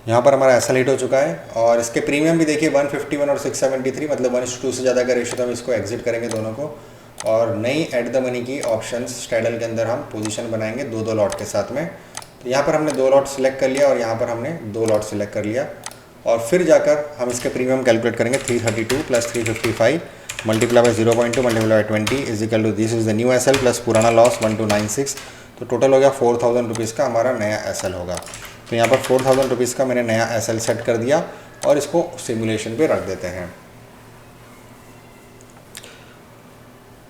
यहाँ पर हमारा SL हिट हो चुका है और इसके प्रीमियम भी देखिए 151 और 673, मतलब 1:2 से ज़्यादा का रेशो, तो हम इसको एग्जिट करेंगे दोनों को। और नई एट द मनी की ऑप्शंस स्ट्रैडल के अंदर हम पोजीशन बनाएंगे दो दो लॉट के साथ में। तो यहाँ पर हमने 2 लॉट सिलेक्ट कर लिया और यहाँ पर हमने 2 लॉट सिलेक्ट कर लिया और फिर जाकर हम इसके प्रीमियम कैलकुलेट करेंगे। 332 plus 355 multiply by 0.2 multiply by 20 is equal to this is the new SL plus पुराना लॉस 1296। तो टोटल हो गया 4,000 रुपीज़ का हमारा नया SL होगा। तो यहाँ पर 4,000 रुपीज़ का मैंने नया SL सेट कर दिया और इसको सिमुलेशन पे रख देते हैं।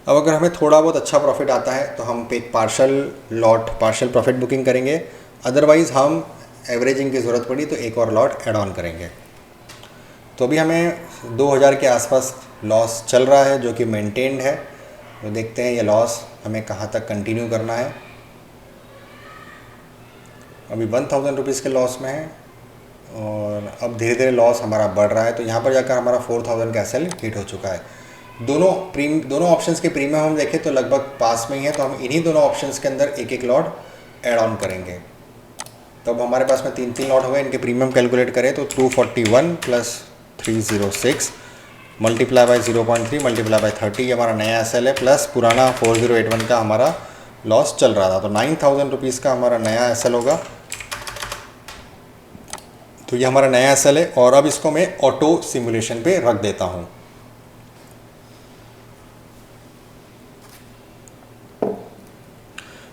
अब अगर हमें थोड़ा बहुत अच्छा प्रॉफिट आता है तो हम एक पार्शल प्रॉफिट बुकिंग करेंगे, अदरवाइज़ हम एवरेजिंग की ज़रूरत पड़ी तो एक और लॉट ऐड ऑन करेंगे। तो अभी हमें 2,000 के आसपास लॉस चल रहा है जो कि मेंटेन्ड है। तो देखते हैं ये लॉस हमें कहाँ तक कंटिन्यू करना है। अभी 1,000 रुपीज़ के लॉस में है और अब धीरे धीरे लॉस हमारा बढ़ रहा है। तो यहाँ पर जाकर हमारा 4,000 का SL हिट हो चुका है। दोनों ऑप्शंस के प्रीमियम हम देखें तो लगभग पास में ही है, तो हम इन्हीं दोनों ऑप्शंस के अंदर एक एक लॉट ऐड ऑन करेंगे। तो अब हमारे पास में 3 लॉट हो गए। इनके प्रीमियम कैलकुलेट करें तो 241 plus 306 multiply by 0.3 multiply by 30 ये हमारा नया SL है, प्लस पुराना 4081 का हमारा लॉस चल रहा था। तो 9,000 रुपीज़ का हमारा नया SL होगा। तो ये हमारा नया SL है और अब इसको मैं ऑटो सिमुलेशन पे रख देता हूँ।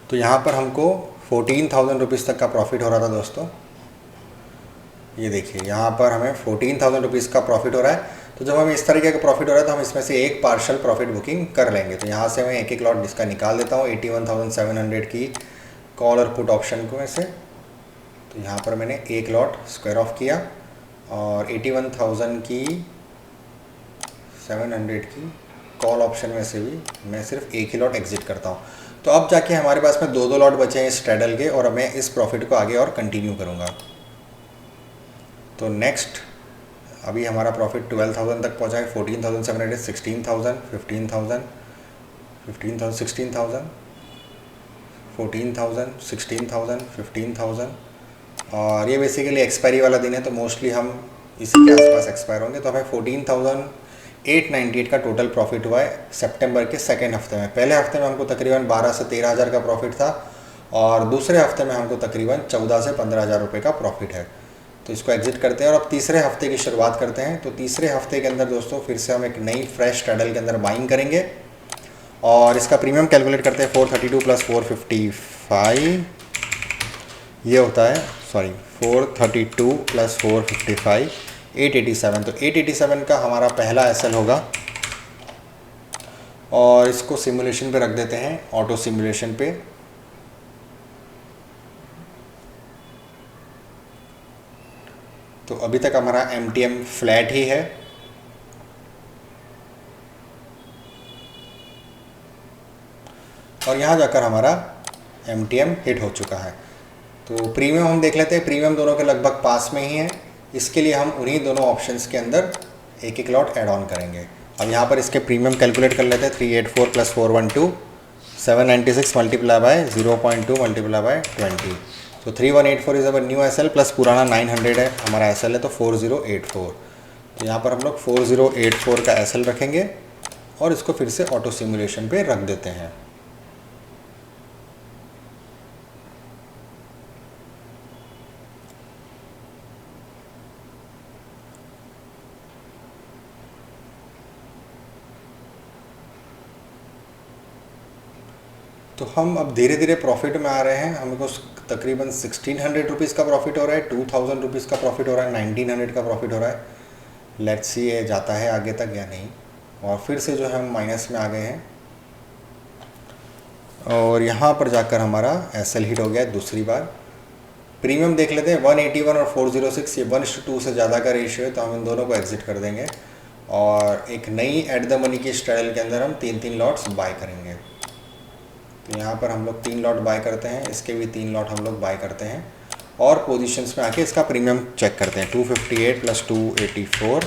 तो यहाँ पर हमको 14,000 रुपीज़ तक का प्रॉफिट हो रहा था दोस्तों। ये देखिए यहाँ पर हमें 14,000 रुपीज़ का प्रॉफिट हो रहा है। तो जब हमें इस तरीके का प्रॉफिट हो रहा है तो हम इसमें से एक पार्शल प्रॉफिट बुकिंग कर लेंगे। तो यहाँ से मैं एक एक लॉट इसका निकाल देता हूँ 81,700 की कॉल और पुट ऑप्शन को में से। तो यहाँ पर मैंने एक लॉट स्क्वायर ऑफ किया और 81,000 की 700 की कॉल ऑप्शन में से भी मैं सिर्फ एक ही लॉट एग्जिट करता हूँ। तो अब जाके हमारे पास में 2 लॉट बचे हैं इस स्ट्रैडल के और मैं इस प्रॉफिट को आगे और कंटिन्यू करूँगा। तो नेक्स्ट अभी हमारा प्रॉफिट 12,000 तक पहुँचा है। 14,700 16,000 15,000 15,000 16,000 14,000 16,000 15,000 और ये बेसिकली एक्सपायरी वाला दिन है तो मोस्टली हम इसी के आसपास एक्सपायर होंगे। तो हमें 14,898 का टोटल प्रॉफिट हुआ है सितंबर के सेकेंड हफ्ते में। पहले हफ्ते में हमको तकरीबन 12 से 13,000 का प्रॉफिट था और दूसरे हफ्ते में हमको तकरीबन 14 से 15,000 रुपये का प्रॉफिट है। तो इसको एग्जिट करते हैं और अब तीसरे हफ्ते की शुरुआत करते हैं। तो तीसरे हफ्ते के अंदर दोस्तों फिर से हम एक नई फ्रेश स्ट्रैडल के अंदर बाइंग करेंगे और इसका प्रीमियम कैलकुलेट करते हैं। 432 प्लस 455 ये होता है, 432 प्लस 455 887। तो 887 का हमारा पहला SL होगा और इसको सिमुलेशन पे रख देते हैं, ऑटो सिमुलेशन पे। तो अभी तक हमारा MTM फ्लैट ही है और यहाँ जाकर हमारा MTM हिट हो चुका है। तो प्रीमियम हम देख लेते हैं, प्रीमियम दोनों के लगभग पास में ही है। इसके लिए हम उन्हीं दोनों ऑप्शंस के अंदर एक एक लॉट ऐड ऑन करेंगे। अब यहाँ पर इसके प्रीमियम कैलकुलेट कर लेते हैं। 384 plus 412 796 multiply by 0.2 multiply bye 20। तो 3184 is our new SL plus पुराना 900 है हमारा SL है, तो 4084। तो यहाँ पर हम लोग 4084 का SL रखेंगे और इसको फिर से ऑटो सिमुलेशन पे रख देते हैं। तो हम अब धीरे धीरे प्रॉफिट में आ रहे हैं। हमको तकरीबन 1600 रुपीज़ का प्रॉफिट हो रहा है, 2000 रुपीज़ का प्रॉफिट हो रहा है, 1900 का प्रॉफिट हो रहा है। लेट्स सी ये जाता है आगे तक या नहीं। और फिर से जो है हम माइनस में आ गए हैं और यहाँ पर जाकर हमारा एसएल हिट हो गया है दूसरी बार। प्रीमियम देख लेते हैं, 181 और 406, ये 1:2 से ज़्यादा का रेशियो है, तो हम इन दोनों को एग्जिट कर देंगे और एक नई एट द मनी की स्ट्रैडल के अंदर हम 3 लॉट्स बाय करेंगे। तो यहाँ पर हम लोग 3 लॉट बाय करते हैं, इसके भी 3 लॉट हम लोग बाय करते हैं और पोजीशंस में आके इसका प्रीमियम चेक करते हैं। 258 + 284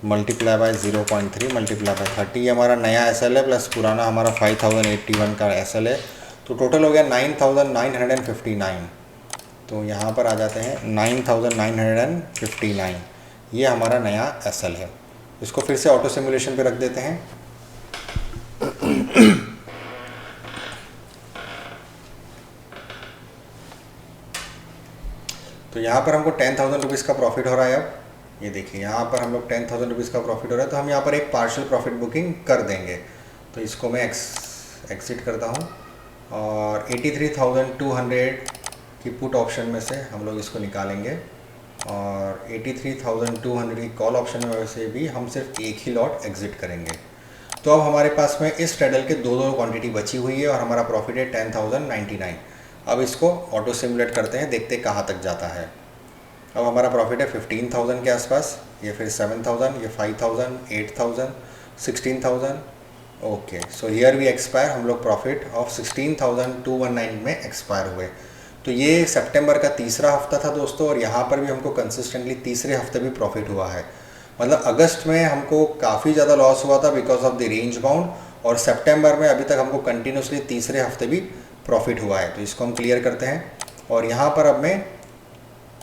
मल्टीप्लाई बाय 0.3 मल्टीप्लाई बाय 30, ये हमारा नया एसएल है प्लस पुराना हमारा 5081 का एसएल है, तो टोटल हो गया 9959। तो यहाँ पर आ जाते हैं 9959, ये हमारा नया एसएल है। इसको फिर से ऑटो सिमुलेशन पे रख देते हैं। तो यहाँ पर हमको 10,000 रुपीज़ का प्रॉफिट हो रहा है। अब ये देखिए यहाँ पर हम लोग 10,000 रुपीज़ का प्रॉफिट हो रहा है, तो हम यहाँ पर एक पार्शियल प्रॉफिट बुकिंग कर देंगे। तो इसको मैं एक्सिट करता हूँ और 83,200 की पुट ऑप्शन में से हम लोग इसको निकालेंगे और 83,200 की कॉल ऑप्शन में से भी हम सिर्फ एक ही लॉट एग्जिट करेंगे। तो अब हमारे पास में इस ट्रेडल के दो क्वांटिटी बची हुई है और हमारा प्रॉफिट है 10,099। अब इसको ऑटो सिमुलेट करते हैं, देखते कहाँ तक जाता है। अब हमारा प्रॉफिट है 15,000 के आसपास, ये फिर 7,000, ये 5,000, 8,000, 16,000। Okay, so here we expire, हम लोग प्रॉफिट ऑफ 16,219 में एक्सपायर हुए। तो ये सितंबर का तीसरा हफ्ता था दोस्तों, और यहाँ पर भी हमको कंसिस्टेंटली तीसरे हफ्ते भी प्रॉफिट हुआ है। मतलब अगस्त में हमको काफ़ी ज़्यादा लॉस हुआ था because of the range bound, और सितंबर में अभी तक हमको कंटिन्यूसली तीसरे हफ्ते भी प्रॉफिट हुआ है। तो इसको हम क्लियर करते हैं और यहाँ पर अब मैं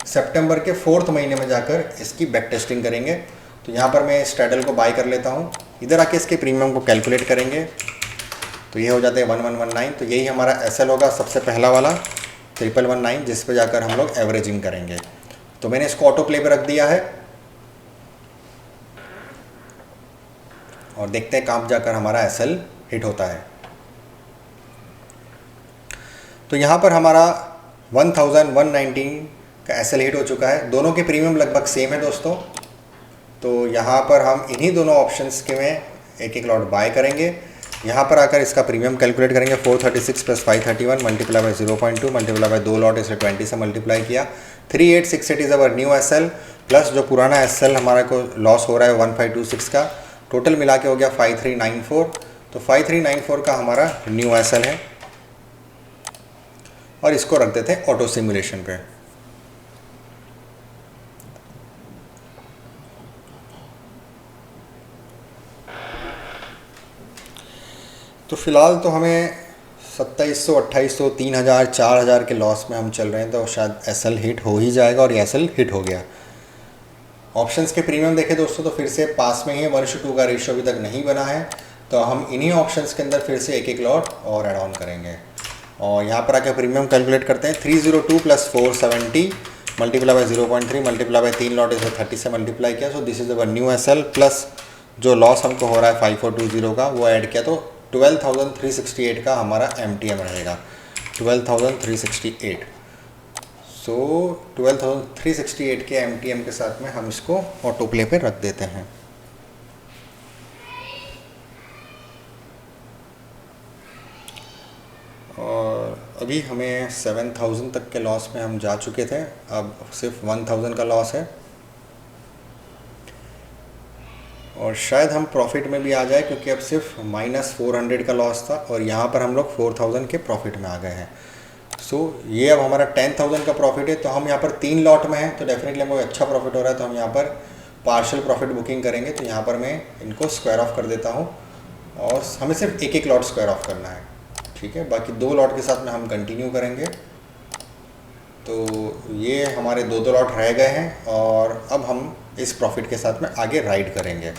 सितंबर के 4th महीने में जाकर इसकी बैक टेस्टिंग करेंगे। तो यहाँ पर मैं स्ट्रैडल को बाय कर लेता हूँ, इधर आके इसके प्रीमियम को कैलकुलेट करेंगे। तो ये हो जाते हैं 1119। तो यही हमारा एसएल होगा सबसे पहला वाला 1119, जिस पे जाकर हम लोग एवरेजिंग करेंगे। तो मैंने इसको ऑटो प्ले पे रख दिया है और देखते हैं कहाँ जाकर हमारा एसएल हिट होता है। तो यहाँ पर हमारा 1119 का एसएल हिट हो चुका है। दोनों के प्रीमियम लगभग सेम है दोस्तों। तो यहाँ पर हम इन्हीं दोनों ऑप्शंस के में एक एक लॉट बाय करेंगे। यहाँ पर आकर इसका प्रीमियम कैलकुलेट करेंगे। 436 + 531 multiply by 0.2 multiply by 2 lot, इसे 20 से मल्टीप्लाई किया। 3868 is our new SL plus जो पुराना एसएल हमारा को लॉस हो रहा है 1526 का, टोटल मिला के हो गया 5394। तो 5394 का हमारा न्यू एसएल है और इसको रख देते हैं ऑटो सिमुलेशन पे। तो फिलहाल तो हमें 2700, 2800, 3000, 4000 के लॉस में हम चल रहे हैं, तो शायद एसएल हिट हो ही जाएगा और ये एसएल हिट हो गया। ऑप्शंस के प्रीमियम देखें दोस्तों तो फिर से पास में ही है, 1:2 का रेशियो अभी तक नहीं बना है। तो हम इन्हीं ऑप्शंस के अंदर फिर से एक एक लॉट और ऐड ऑन करेंगे और यहाँ पर आकर प्रीमियम कैलकुलेट करते हैं। 302 + 470 multiply by 0.3 multiply by 3 lot, इसे 30 से मल्टीप्लाई किया। So this is our new SL plus जो लॉस हमको हो रहा है 5420 का वो ऐड किया, तो 12,368 का हमारा एमटीएम रहेगा। 12,368। सो 12,368 के एमटीएम के साथ में हम इसको ऑटो प्ले पे रख देते हैं। और अभी हमें 7,000 तक के लॉस में हम जा चुके थे, अब सिर्फ 1,000 का लॉस है और शायद हम प्रॉफिट में भी आ जाए, क्योंकि अब सिर्फ -400 का लॉस था और यहाँ पर हम लोग 4,000 के प्रॉफिट में आ गए हैं। सो ये अब हमारा 10,000 का प्रॉफिट है। तो हम यहाँ पर 3 लॉट में हैं, तो डेफिनेटली हमको अच्छा प्रॉफिट हो रहा है। तो हम यहाँ पर पार्शियल प्रॉफिट बुकिंग करेंगे। तो यहाँ पर मैं इनको स्क्वायर ऑफ कर देता हूँ और हमें सिर्फ एक एक लॉट स्क्वायर ऑफ करना है, ठीक है। बाकी 2 लॉट के साथ में हम कंटिन्यू करेंगे। तो ये हमारे 2 लॉट रह गए हैं और अब हम इस प्रॉफिट के साथ में आगे राइड करेंगे।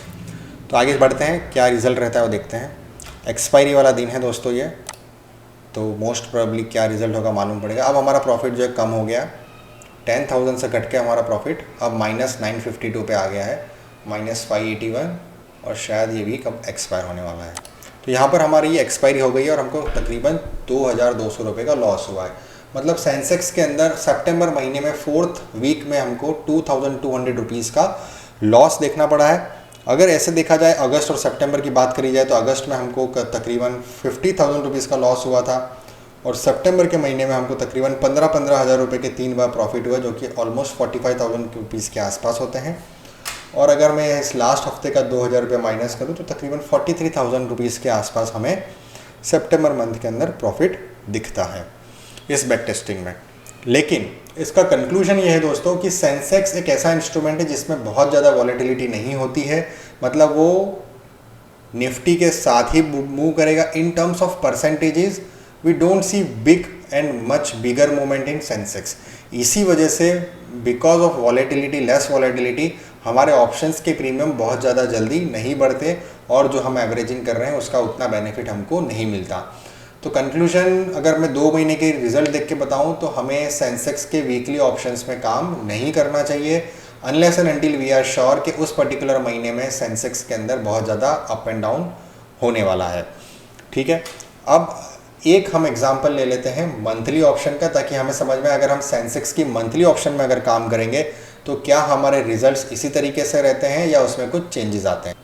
तो आगे बढ़ते हैं, क्या रिज़ल्ट रहता है वो देखते हैं। एक्सपायरी वाला दिन है दोस्तों ये, तो मोस्ट प्रोबेबली क्या रिज़ल्ट होगा मालूम पड़ेगा। अब हमारा प्रॉफिट जो है कम हो गया, 10,000 से घट के हमारा प्रॉफिट अब -952 पे आ गया है, -581, और शायद ये भी कब एक्सपायर होने वाला है। तो यहाँ पर हमारी ये एक्सपायरी हो गई है और हमको तकरीबन 2200 रुपये का लॉस हुआ है। मतलब सेंसेक्स के अंदर सितंबर महीने में 4th वीक में हमको 2200 रुपीज़ का लॉस देखना पड़ा है। अगर ऐसे देखा जाए अगस्त और सितंबर की बात करी जाए तो अगस्त में हमको तकरीबन 50,000 रुपीज़ का लॉस हुआ था और सितंबर के महीने में हमको तकरीबन 15 हज़ार रुपये के 3 बार प्रॉफिट हुआ, जो कि ऑलमोस्ट 45,000 रुपीज़ के आसपास होते हैं। और अगर मैं इस लास्ट हफ्ते का 2,000 रुपये माइनस करूँ तो तकरीबन 43,000 रुपीज़ के आसपास हमें सितंबर मंथ के अंदर प्रॉफिट दिखता है इस बैक टेस्टिंग में। लेकिन इसका कंक्लूजन ये है दोस्तों कि सेंसेक्स एक ऐसा इंस्ट्रूमेंट है जिसमें बहुत ज़्यादा वॉलेटिलिटी नहीं होती है। मतलब वो निफ्टी के साथ ही मूव करेगा। In terms of percentages we don't see big and much bigger movement in Sensex. इसी वजह से because of volatility, less volatility, हमारे ऑप्शंस के प्रीमियम बहुत ज़्यादा जल्दी नहीं बढ़ते और जो हम एवरेजिंग कर रहे हैं उसका उतना बेनिफिट हमको नहीं मिलता। तो कंक्लूजन अगर मैं 2 महीने के रिजल्ट देख के बताऊं तो हमें सेंसेक्स के वीकली ऑप्शंस में काम नहीं करना चाहिए unless and until we are sure कि उस पर्टिकुलर महीने में सेंसेक्स के अंदर बहुत ज़्यादा अप एंड डाउन होने वाला है। ठीक है, अब एक हम एग्जांपल ले लेते हैं मंथली ऑप्शन का, ताकि हमें समझ में अगर हम सेंसेक्स की मंथली ऑप्शन में अगर काम करेंगे तो क्या हमारे रिजल्ट्स इसी तरीके से रहते हैं या उसमें कुछ चेंजेस आते हैं।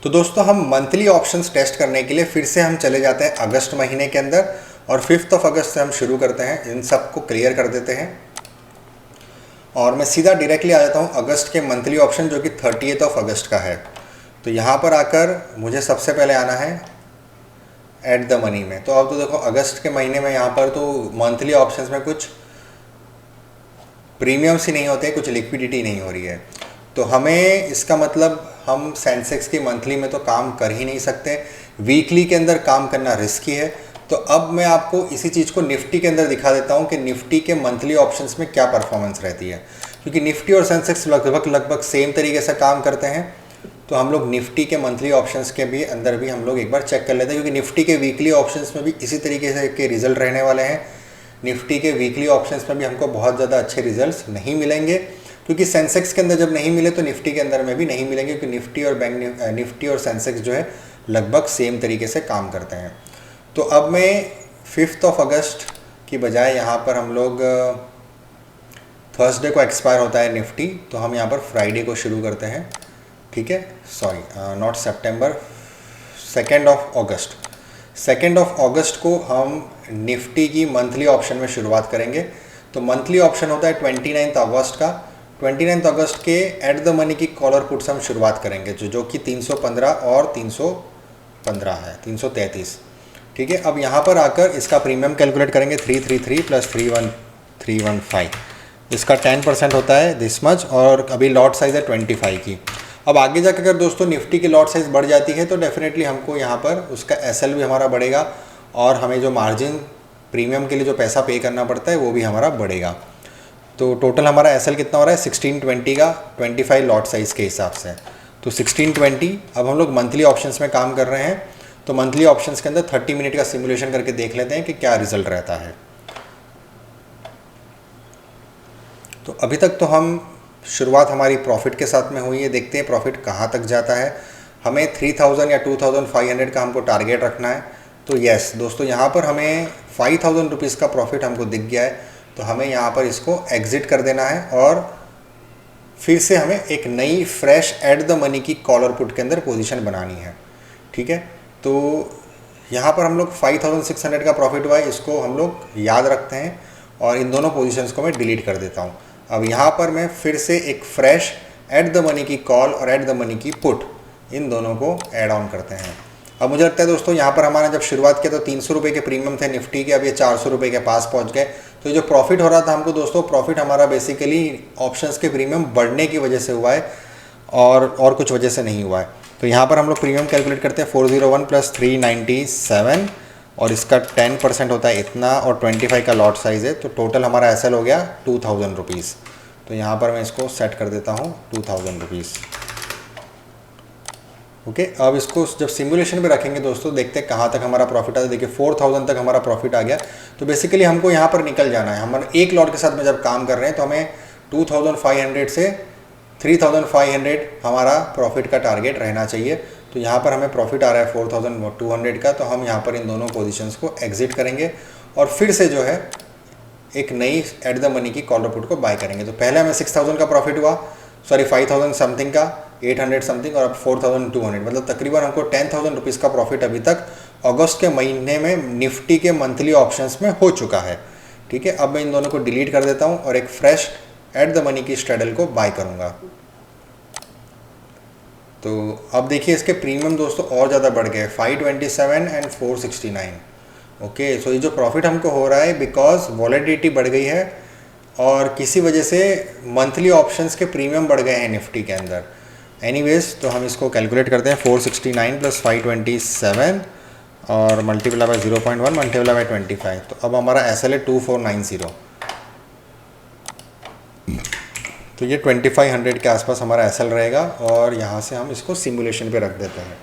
तो दोस्तों हम मंथली ऑप्शंस टेस्ट करने के लिए फिर से हम चले जाते हैं अगस्त महीने के अंदर और 5 अगस्त से हम शुरू करते हैं। इन सब को क्लियर कर देते हैं और मैं सीधा डायरेक्टली आ जाता हूँ अगस्त के मंथली ऑप्शन जो कि 30 अगस्त का है। तो यहाँ पर आकर मुझे सबसे पहले आना है एट द मनी में। तो अब तो देखो अगस्त के महीने में यहाँ पर तो मंथली ऑप्शंस में कुछ प्रीमियम्स ही नहीं होते, कुछ लिक्विडिटी नहीं हो रही है। तो हमें इसका मतलब हम सेंसेक्स की मंथली में तो काम कर ही नहीं सकते, वीकली के अंदर काम करना रिस्की है। तो अब मैं आपको इसी चीज़ को निफ्टी के अंदर दिखा देता हूँ कि निफ्टी के मंथली ऑप्शंस में क्या परफॉर्मेंस रहती है, क्योंकि निफ्टी और सेंसेक्स लगभग सेम तरीके से काम करते हैं। तो हम लोग निफ्टी के मंथली ऑप्शंस के भी अंदर भी हम लोग एक बार चेक कर लेते हैं, क्योंकि निफ्टी के वीकली ऑप्शंस में भी इसी तरीके से के रिजल्ट रहने वाले हैं। निफ्टी के वीकली ऑप्शंस में भी हमको बहुत ज़्यादा अच्छे रिजल्ट्स नहीं मिलेंगे, क्योंकि सेंसेक्स के अंदर जब नहीं मिले तो निफ्टी के अंदर में भी नहीं मिलेंगे, क्योंकि निफ्टी और सेंसेक्स जो है लगभग सेम तरीके से काम करते हैं। तो अब मैं 5 अगस्त की बजाय यहाँ पर हम लोग थर्सडे को एक्सपायर होता है निफ्टी, तो हम यहाँ पर फ्राइडे को शुरू करते हैं। ठीक है, सॉरी नॉट सितंबर, 2 अगस्त। 2 अगस्त को हम निफ्टी की मंथली ऑप्शन में शुरुआत करेंगे। तो मंथली ऑप्शन होता है 29 अगस्त का। 29 अगस्त के एट द मनी की कॉलर पुट से हम शुरुआत करेंगे जो कि 315 और 315 है, 333। ठीक है, अब यहाँ पर आकर इसका प्रीमियम कैलकुलेट करेंगे 333 प्लस 31315। इसका 10% होता है दिस मच और अभी लॉट साइज़ है 25 की। अब आगे जाकर अगर दोस्तों निफ्टी की लॉट साइज़ बढ़ जाती है तो डेफिनेटली हमको यहाँ पर उसका एसएल भी हमारा बढ़ेगा और हमें जो मार्जिन प्रीमियम के लिए जो पैसा पे करना पड़ता है वो भी हमारा बढ़ेगा। तो टोटल हमारा एसएल कितना हो रहा है 1620 का 25 लॉट साइज़ के हिसाब से। तो 1620। अब हम लोग मंथली ऑप्शंस में काम कर रहे हैं, तो मंथली ऑप्शंस के अंदर 30 मिनट का सिमुलेशन करके देख लेते हैं कि क्या रिजल्ट रहता है। तो अभी तक तो हम शुरुआत हमारी प्रॉफिट के साथ में हुई है, देखते हैं प्रॉफिट कहाँ तक जाता है। हमें 3000 या 2500 का हमको टारगेट रखना है। तो यस दोस्तों, यहाँ पर हमें 5000 रुपीज़ का प्रॉफिट हमको दिख गया है, तो हमें यहाँ पर इसको एग्ज़िट कर देना है और फिर से हमें एक नई फ्रेश एट द मनी की कॉलर पुट के अंदर पोजीशन बनानी है। ठीक है, तो यहाँ पर हम लोग 5600 का प्रॉफिट हुआ है, इसको हम लोग याद रखते हैं और इन दोनों पोजीशंस को मैं डिलीट कर देता हूँ। अब यहाँ पर मैं फिर से एक फ्रेश एट द मनी की कॉल और एट द मनी की पुट, इन दोनों को ऐड ऑन करते हैं। अब मुझे लगता है दोस्तों यहाँ पर हमारा जब शुरुआत किया तो 300 रुपये के प्रीमियम थे निफ्टी के, अब ये 400 रुपये के पास पहुँच गए। तो जो प्रॉफिट हो रहा था हमको दोस्तों, प्रॉफिट हमारा बेसिकली ऑप्शंस के प्रीमियम बढ़ने की वजह से हुआ है और कुछ वजह से नहीं हुआ है। तो यहाँ पर हम लोग प्रीमियम कैलकुलेट करते हैं 401 प्लस 397 और इसका 10% होता है इतना और 25 का लॉट साइज़ है। तो टोटल हमारा एसएल हो गया 2000 रुपीज़। तो यहाँ पर मैं इसको सेट कर देता हूँ 2000 रुपीज़। ओके, अब इसको जब सिमुलेशन पे रखेंगे दोस्तों, देखते हैं कहाँ तक हमारा प्रॉफिट आता है। देखिए 4000 तक हमारा प्रॉफिट आ गया। तो बेसिकली हमको यहाँ पर निकल जाना है। हम एक लॉट के साथ में जब काम कर रहे हैं तो हमें 2500 से 3500 हमारा प्रॉफिट का टारगेट रहना चाहिए। तो यहाँ पर हमें प्रॉफिट आ रहा है 4200 का, तो हम यहाँ पर इन दोनों पोजीशंस को एग्जिट करेंगे और फिर से जो है एक नई एट द मनी की कॉल और पुट को बाय करेंगे। तो पहले हमें 6000 का प्रॉफिट हुआ, सॉरी 5000 समथिंग का, 800 समथिंग, और अब 4200, मतलब तकरीबन हमको 10,000 रुपीज़ का प्रॉफिट अभी तक अगस्त के महीने में निफ्टी के मंथली ऑप्शंस में हो चुका है। ठीक है, अब मैं इन दोनों को डिलीट कर देता हूँ और एक फ्रेश एट द मनी की स्ट्रेडल को बाय करूँगा। तो अब देखिए इसके प्रीमियम दोस्तों और ज़्यादा बढ़ गए, 527 एंड 469। ओके, सो ये जो प्रॉफिट हमको हो रहा है बिकॉज वॉलेटिलिटी बढ़ गई है और किसी वजह से मंथली ऑप्शंस के प्रीमियम बढ़ गए हैं निफ्टी के अंदर। एनीवेज, तो हम इसको कैलकुलेट करते हैं, 469 प्लस 527 और मल्टीप्लाई बाय 0.1 मल्टीप्लाई बाय 25। तो अब हमारा एसएल है 2490। तो ये 2500 के आसपास हमारा एसएल रहेगा और यहाँ से हम इसको सिमुलेशन पे रख देते हैं।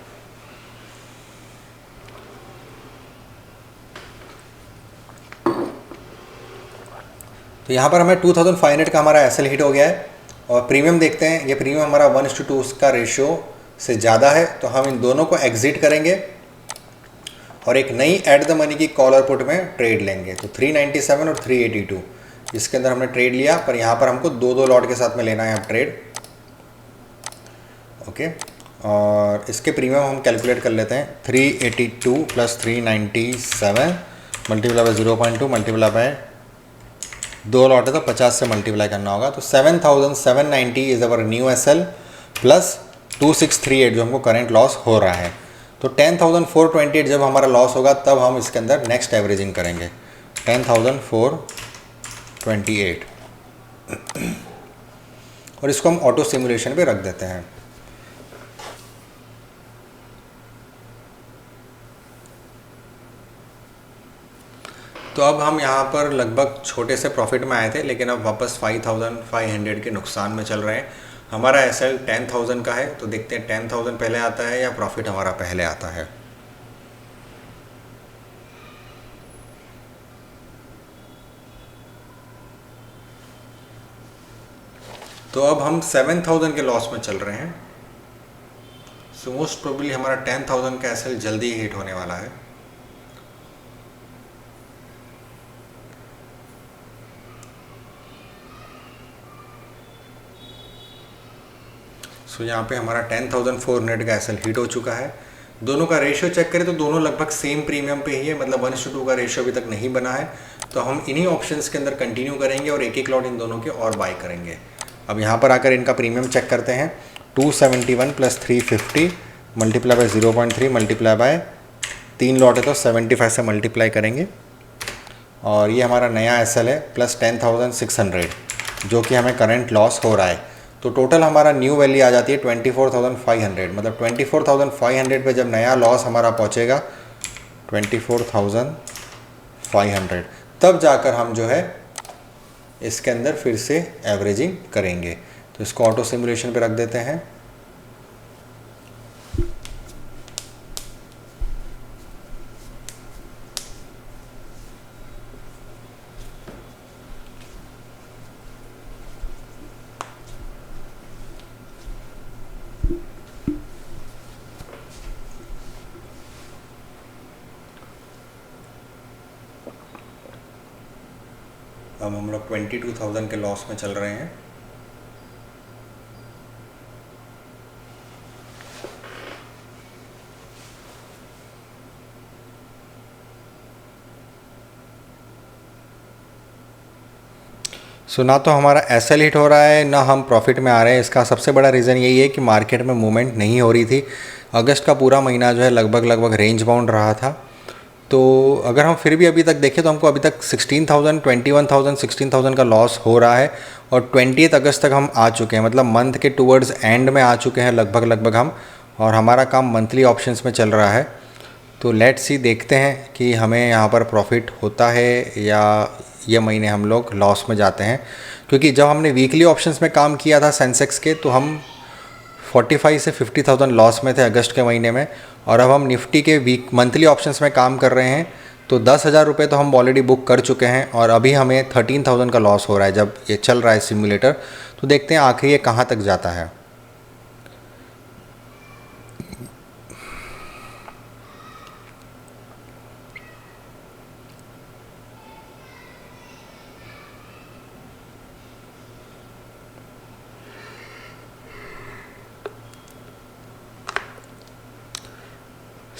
तो यहाँ पर हमें 2500 का हमारा एसएल हिट हो गया है और प्रीमियम देखते हैं, ये प्रीमियम हमारा 1:2 का रेशियो से ज़्यादा है, तो हम इन दोनों को एग्जिट करेंगे और एक नई एट द मनी की कॉल और पुट में ट्रेड लेंगे। तो 397 और 382 इसके अंदर हमने ट्रेड लिया, पर यहाँ पर हमको दो लॉट के साथ में लेना है अब ट्रेड। ओके, और इसके प्रीमियम हम कैलकुलेट कर लेते हैं, 382 प्लस 397 multiply by 0.2 multiply by 2 lot है तो 50 से मल्टीप्लाई करना होगा। तो 7790 is our new SL plus 2638 जो हमको करंट लॉस हो रहा है। तो 10,428 जब हमारा लॉस होगा तब हम इसके अंदर नेक्स्ट एवरेजिंग करेंगे, 10,428 और इसको हम ऑटो सिमुलेशन पे रख देते हैं। तो अब हम यहाँ पर लगभग छोटे से प्रॉफिट में आए थे, लेकिन अब वापस 5500 के नुकसान में चल रहे हैं। हमारा एसएल 10,000 का है, तो देखते हैं 10,000 पहले आता है या प्रॉफिट हमारा पहले आता है। तो अब हम 7,000 के लॉस में चल रहे हैं, सो मोस्ट प्रोबेबली हमारा 10,000 का एसएल जल्दी ही हिट होने वाला है। सो यहाँ पे हमारा 10,400 का एसएल हिट हो चुका है। दोनों का रेशियो चेक करें तो दोनों लगभग सेम प्रीमियम पे ही है, मतलब 1:2 का रेशियो अभी तक नहीं बना है। तो हम इन्हीं ऑप्शंस के अंदर कंटिन्यू करेंगे और एक लॉट इन दोनों के और बाय करेंगे। अब यहाँ पर आकर इनका प्रीमियम चेक करते हैं, 271 plus 350 multiply by 0.3 multiply by 3 lot है तो 75 से मल्टीप्लाई करेंगे और ये हमारा नया एसएल है प्लस 10,600 जो कि हमें करंट लॉस हो रहा है। तो टोटल हमारा न्यू वैल्यू आ जाती है 24,500, मतलब 24,500 पे जब नया लॉस हमारा पहुंचेगा 24,500 तब जाकर हम जो है इसके अंदर फिर से एवरेजिंग करेंगे। तो इसको ऑटो सिमुलेशन पे रख देते हैं। अब हम लोग 22,000 के लॉस में चल रहे हैं। सो ना तो हमारा एसएल हिट हो रहा है ना हम प्रॉफिट में आ रहे हैं। इसका सबसे बड़ा रीज़न यही है कि मार्केट में मूवमेंट नहीं हो रही थी। अगस्त का पूरा महीना जो है लगभग रेंज बाउंड रहा था। तो अगर हम फिर भी अभी तक देखें तो हमको अभी तक 16,000, 21,000, 16,000 का लॉस हो रहा है और 20 अगस्त तक हम आ चुके हैं, मतलब मंथ के टूवर्ड्स एंड में आ चुके हैं लगभग हम, और हमारा काम मंथली ऑप्शंस में चल रहा है। तो लेट्स सी, देखते हैं कि हमें यहाँ पर प्रॉफिट होता है या ये महीने हम लोग लॉस में जाते हैं। क्योंकि जब हमने वीकली ऑप्शंस में काम किया था सेंसेक्स के, तो हम 45 से 50,000 लॉस में थे अगस्त के महीने में, और अब हम निफ्टी के वीक मंथली ऑप्शंस में काम कर रहे हैं तो 10,000 रुपये तो हम ऑलरेडी बुक कर चुके हैं और अभी हमें 13,000 का लॉस हो रहा है जब ये चल रहा है सिमुलेटर। तो देखते हैं आखिर ये कहाँ तक जाता है।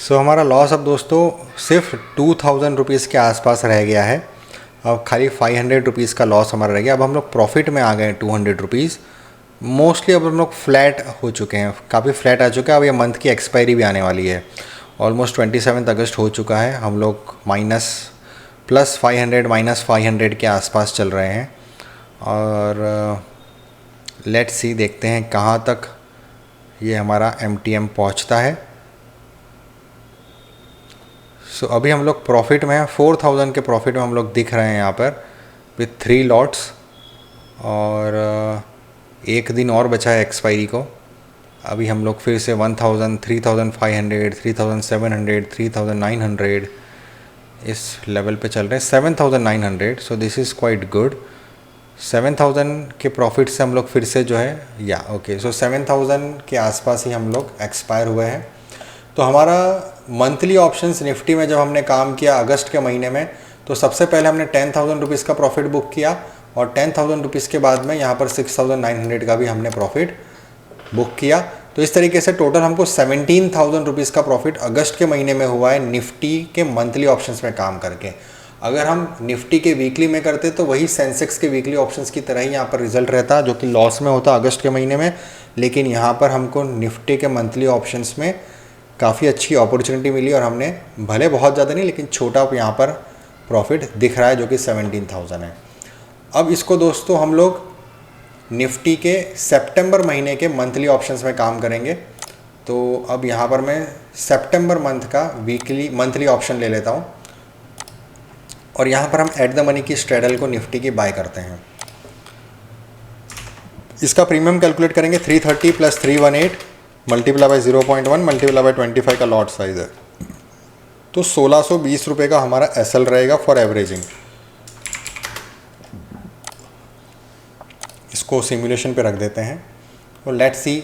सो हमारा लॉस अब दोस्तों सिर्फ 2000 रुपीज़ के आसपास रह गया है। अब खाली 500 रुपीज़ का लॉस हमारा रह गया। अब हम लोग प्रॉफिट में आ गए 200 रुपीज़। मोस्टली अब हम लोग फ्लैट हो चुके हैं, काफ़ी फ्लैट आ चुका है। अब ये मंथ की एक्सपायरी भी आने वाली है। ऑलमोस्ट 27 अगस्त हो चुका है। हम लोग +500 -500 के आसपास चल रहे हैं। और लेट्स सी, देखते हैं कहाँ तक ये हमारा MTM पहुँचता है। सो अभी हम लोग प्रॉफिट में हैं, 4000 के प्रॉफिट में हम लोग दिख रहे हैं यहाँ पर विथ 3 लॉट्स। और एक दिन और बचा है एक्सपायरी को। अभी हम लोग फिर से 1000, 3500, 3700, 3900 इस लेवल पे चल रहे हैं। 7900, सो दिस इज़ क्वाइट गुड। 7000 के प्रॉफिट से हम लोग फिर से जो है ओके, सो 7000 के आसपास ही हम लोग एक्सपायर हुए हैं। तो हमारा मंथली ऑप्शंस निफ्टी में जब हमने काम किया अगस्त के महीने में, तो सबसे पहले हमने 10,000 रुपीज़ का प्रॉफिट बुक किया और 10,000 रुपीज़ के बाद में यहाँ पर 6,900 का भी हमने प्रॉफिट बुक किया। तो इस तरीके से टोटल हमको 17,000 रुपीज़ का प्रॉफिट अगस्त के महीने में हुआ है निफ्टी के मंथली ऑप्शंस में काम करके। अगर हम निफ्टी के वीकली में करते तो वही सेंसेक्स के वीकली ऑप्शंस की तरह ही यहाँ पर रिजल्ट रहता, जो कि लॉस में होता अगस्त के महीने में। लेकिन यहाँ पर हमको निफ्टी के मंथली ऑप्शंस में काफ़ी अच्छी अपॉर्चुनिटी मिली और हमने भले बहुत ज़्यादा नहीं लेकिन छोटा यहाँ पर प्रॉफिट दिख रहा है, जो कि 17,000 है। अब इसको दोस्तों हम लोग निफ्टी के सितंबर महीने के मंथली ऑप्शंस में काम करेंगे। तो अब यहाँ पर मैं सितंबर मंथ का मंथली ऑप्शन ले लेता हूँ और यहाँ पर हम एट द मनी की स्ट्रेडल को निफ्टी की बाय करते हैं। इसका प्रीमियम कैलकुलेट करेंगे 330 + 318 मल्टीप्लाई बाय 0.1 मल्टीप्लाई बाय 25 का लॉट साइज है, तो 1620 रुपये का हमारा SL रहेगा फॉर एवरेजिंग। इसको सिमुलेशन पे रख देते हैं और लेट्स सी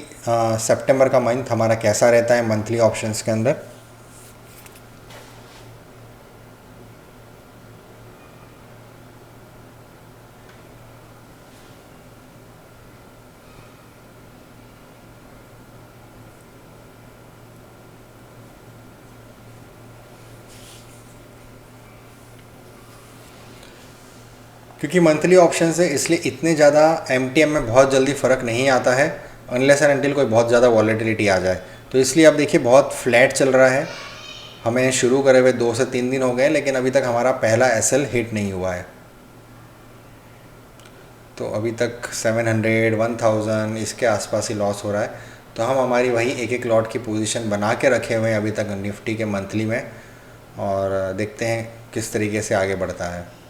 सितंबर का मंथ हमारा कैसा रहता है मंथली ऑप्शंस के अंदर। क्योंकि मंथली ऑप्शन है इसलिए इतने ज़्यादा MTM में बहुत जल्दी फ़र्क नहीं आता है अनलेस एंड अनटिल कोई बहुत ज़्यादा वॉलेटिलिटी आ जाए। तो इसलिए आप देखिए बहुत फ्लैट चल रहा है। हमें शुरू करे हुए 2 से 3 दिन हो गए लेकिन अभी तक हमारा पहला SL हिट नहीं हुआ है। तो अभी तक 700, 1000 इसके आसपास ही लॉस हो रहा है। तो हम हमारी वही एक एक लॉट की पोजीशन बना के रखे हुए हैं अभी तक निफ्टी के मंथली में, और देखते हैं किस तरीके से आगे बढ़ता है।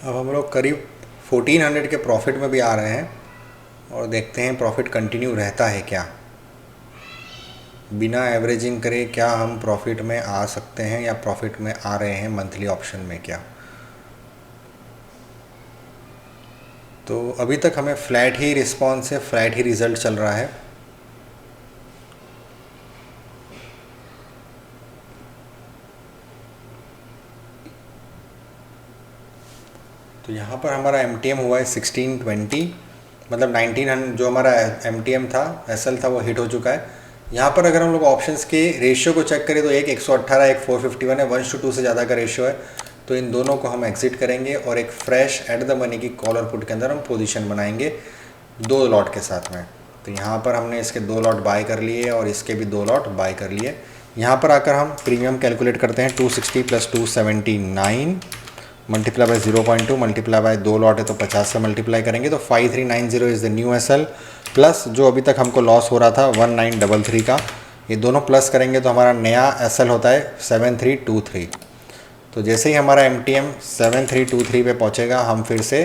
अब हम लोग करीब 1400 के प्रॉफिट में भी आ रहे हैं और देखते हैं प्रॉफिट कंटिन्यू रहता है क्या। बिना एवरेजिंग करे क्या हम प्रॉफिट में आ सकते हैं या प्रॉफिट में आ रहे हैं मंथली ऑप्शन में क्या। तो अभी तक हमें फ्लैट ही रिस्पॉन्स है, फ्लैट ही रिज़ल्ट चल रहा है। तो यहाँ पर हमारा MTM हुआ है 1620, मतलब 1900 जो हमारा MTM था SL था वो हिट हो चुका है। यहाँ पर अगर हम लोग ऑप्शंस के रेशियो को चेक करें तो एक 118 एक 451 है, 1:2 से ज़्यादा का रेशियो है। तो इन दोनों को हम एग्जिट करेंगे और एक फ्रेश एट द मनी की कॉल और पुट के अंदर हम पोजीशन बनाएंगे 2 लॉट के साथ में। तो यहाँ पर हमने इसके 2 लॉट बाय कर लिए और इसके भी 2 लॉट बाय कर लिए। यहाँ पर आकर हम प्रीमियम कैलकुलेट करते हैं 260 + 279 multiply by 0.2 multiply by 2 lot है तो 50 से मल्टीप्लाई करेंगे तो 5390 is the new SL, plus जो अभी तक हमको लॉस हो रहा था 1933 का, ये दोनों प्लस करेंगे तो हमारा नया SL होता है 7323। तो जैसे ही हमारा MTM 7323 पे पहुंचेगा हम फिर से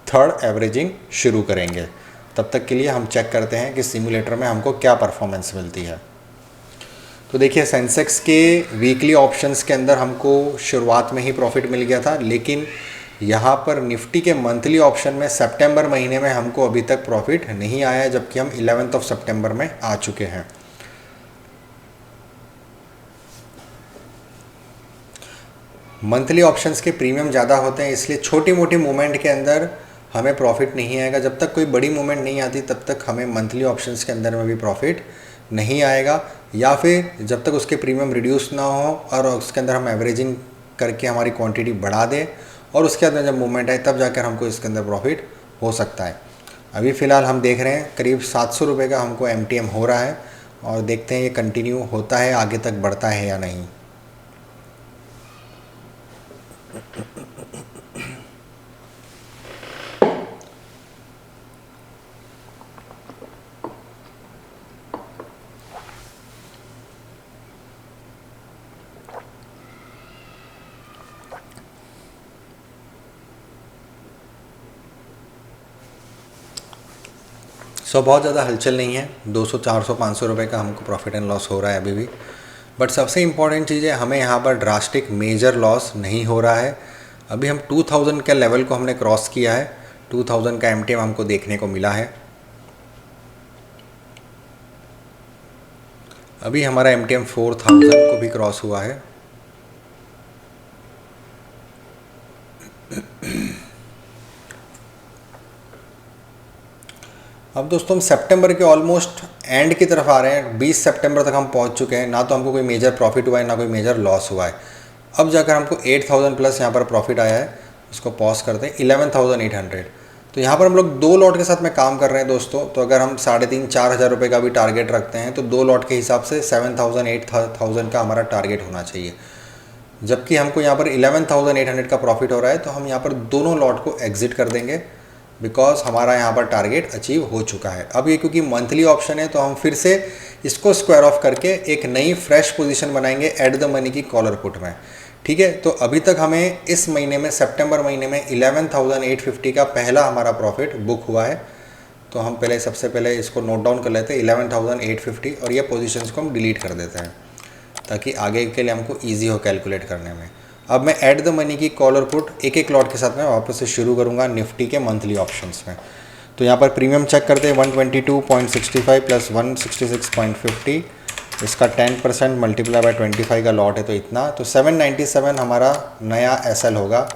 थर्ड एवरेजिंग शुरू करेंगे। तब तक के लिए हम चेक करते हैं कि सिमुलेटर में हमको क्या परफॉर्मेंस मिलती है। तो देखिए सेंसेक्स के वीकली ऑप्शंस के अंदर हमको शुरुआत में ही प्रॉफिट मिल गया था, लेकिन यहाँ पर निफ्टी के मंथली ऑप्शन में सितंबर महीने में हमको अभी तक प्रॉफिट नहीं आया है, जबकि हम 11 सितंबर में आ चुके हैं। मंथली ऑप्शंस के प्रीमियम ज़्यादा होते हैं, इसलिए छोटी मोटी मूवमेंट के अंदर हमें प्रॉफिट नहीं आएगा। जब तक कोई बड़ी मूवमेंट नहीं आती तब तक हमें मंथली ऑप्शंस के अंदर में भी प्रॉफिट नहीं आएगा, या फिर जब तक उसके प्रीमियम रिड्यूस ना हो और उसके अंदर हम एवरेजिंग करके हमारी क्वांटिटी बढ़ा दें और उसके अंदर जब मूवमेंट आए तब जाकर हमको इसके अंदर प्रॉफिट हो सकता है। अभी फ़िलहाल हम देख रहे हैं करीब 700 रुपये का हमको MTM हो रहा है, और देखते हैं ये कंटिन्यू होता है, आगे तक बढ़ता है या नहीं। बहुत ज़्यादा हलचल नहीं है, 200 400 500 रुपये का हमको प्रॉफिट एंड लॉस हो रहा है अभी भी। बट सबसे इम्पॉर्टेंट चीज़ है, हमें यहाँ पर ड्रास्टिक मेजर लॉस नहीं हो रहा है। अभी हम 2000 के लेवल को हमने क्रॉस किया है, 2000 का MTM हमको देखने को मिला है। अभी हमारा MTM 4000 को भी क्रॉस हुआ है। अब दोस्तों हम सितंबर के ऑलमोस्ट एंड की तरफ आ रहे हैं, 20 सितंबर तक हम पहुंच चुके हैं। ना तो हमको कोई मेजर प्रॉफिट हुआ है, ना कोई मेजर लॉस हुआ है। अब जाकर हमको 8000 प्लस यहाँ पर प्रॉफिट आया है। इसको पॉज करते हैं, 11800। तो यहाँ पर हम लोग 2 लॉट के साथ में काम कर रहे हैं दोस्तों। तो अगर हम 3500-4 हज़ार रुपये का भी टारगेट रखते हैं तो 2 लॉट के हिसाब से 7000-8000 का हमारा टारगेट होना चाहिए। जबकि हमको यहाँ पर 11800 का प्रॉफिट हो रहा है, तो हम यहाँ पर दोनों लॉट को एग्जिट कर देंगे, बिकॉज हमारा यहाँ पर टारगेट अचीव हो चुका है। अब ये क्योंकि मंथली ऑप्शन है तो हम फिर से इसको स्क्वायर ऑफ करके एक नई फ्रेश पोजीशन बनाएंगे एट द मनी की कॉलर पुट में। ठीक है, तो अभी तक हमें इस महीने में, सितंबर महीने में 11850 का पहला हमारा प्रॉफिट बुक हुआ है। तो हम पहले सबसे पहले इसको नोट डाउन कर लेते हैं, 11850, और ये पोजीशंस को हम डिलीट कर देते हैं ताकि आगे के लिए हमको ईजी हो कैलकुलेट करने में। अब मैं एट द मनी की कॉलर पुट एक एक लॉट के साथ में वापस से शुरू करूंगा निफ्टी के मंथली ऑप्शंस में। तो यहाँ पर प्रीमियम चेक करते हैं, 122.65 प्लस 166.50, इसका 10% मल्टीप्लाई बाय 25 का लॉट है तो इतना, तो 797 हमारा नया SL होगा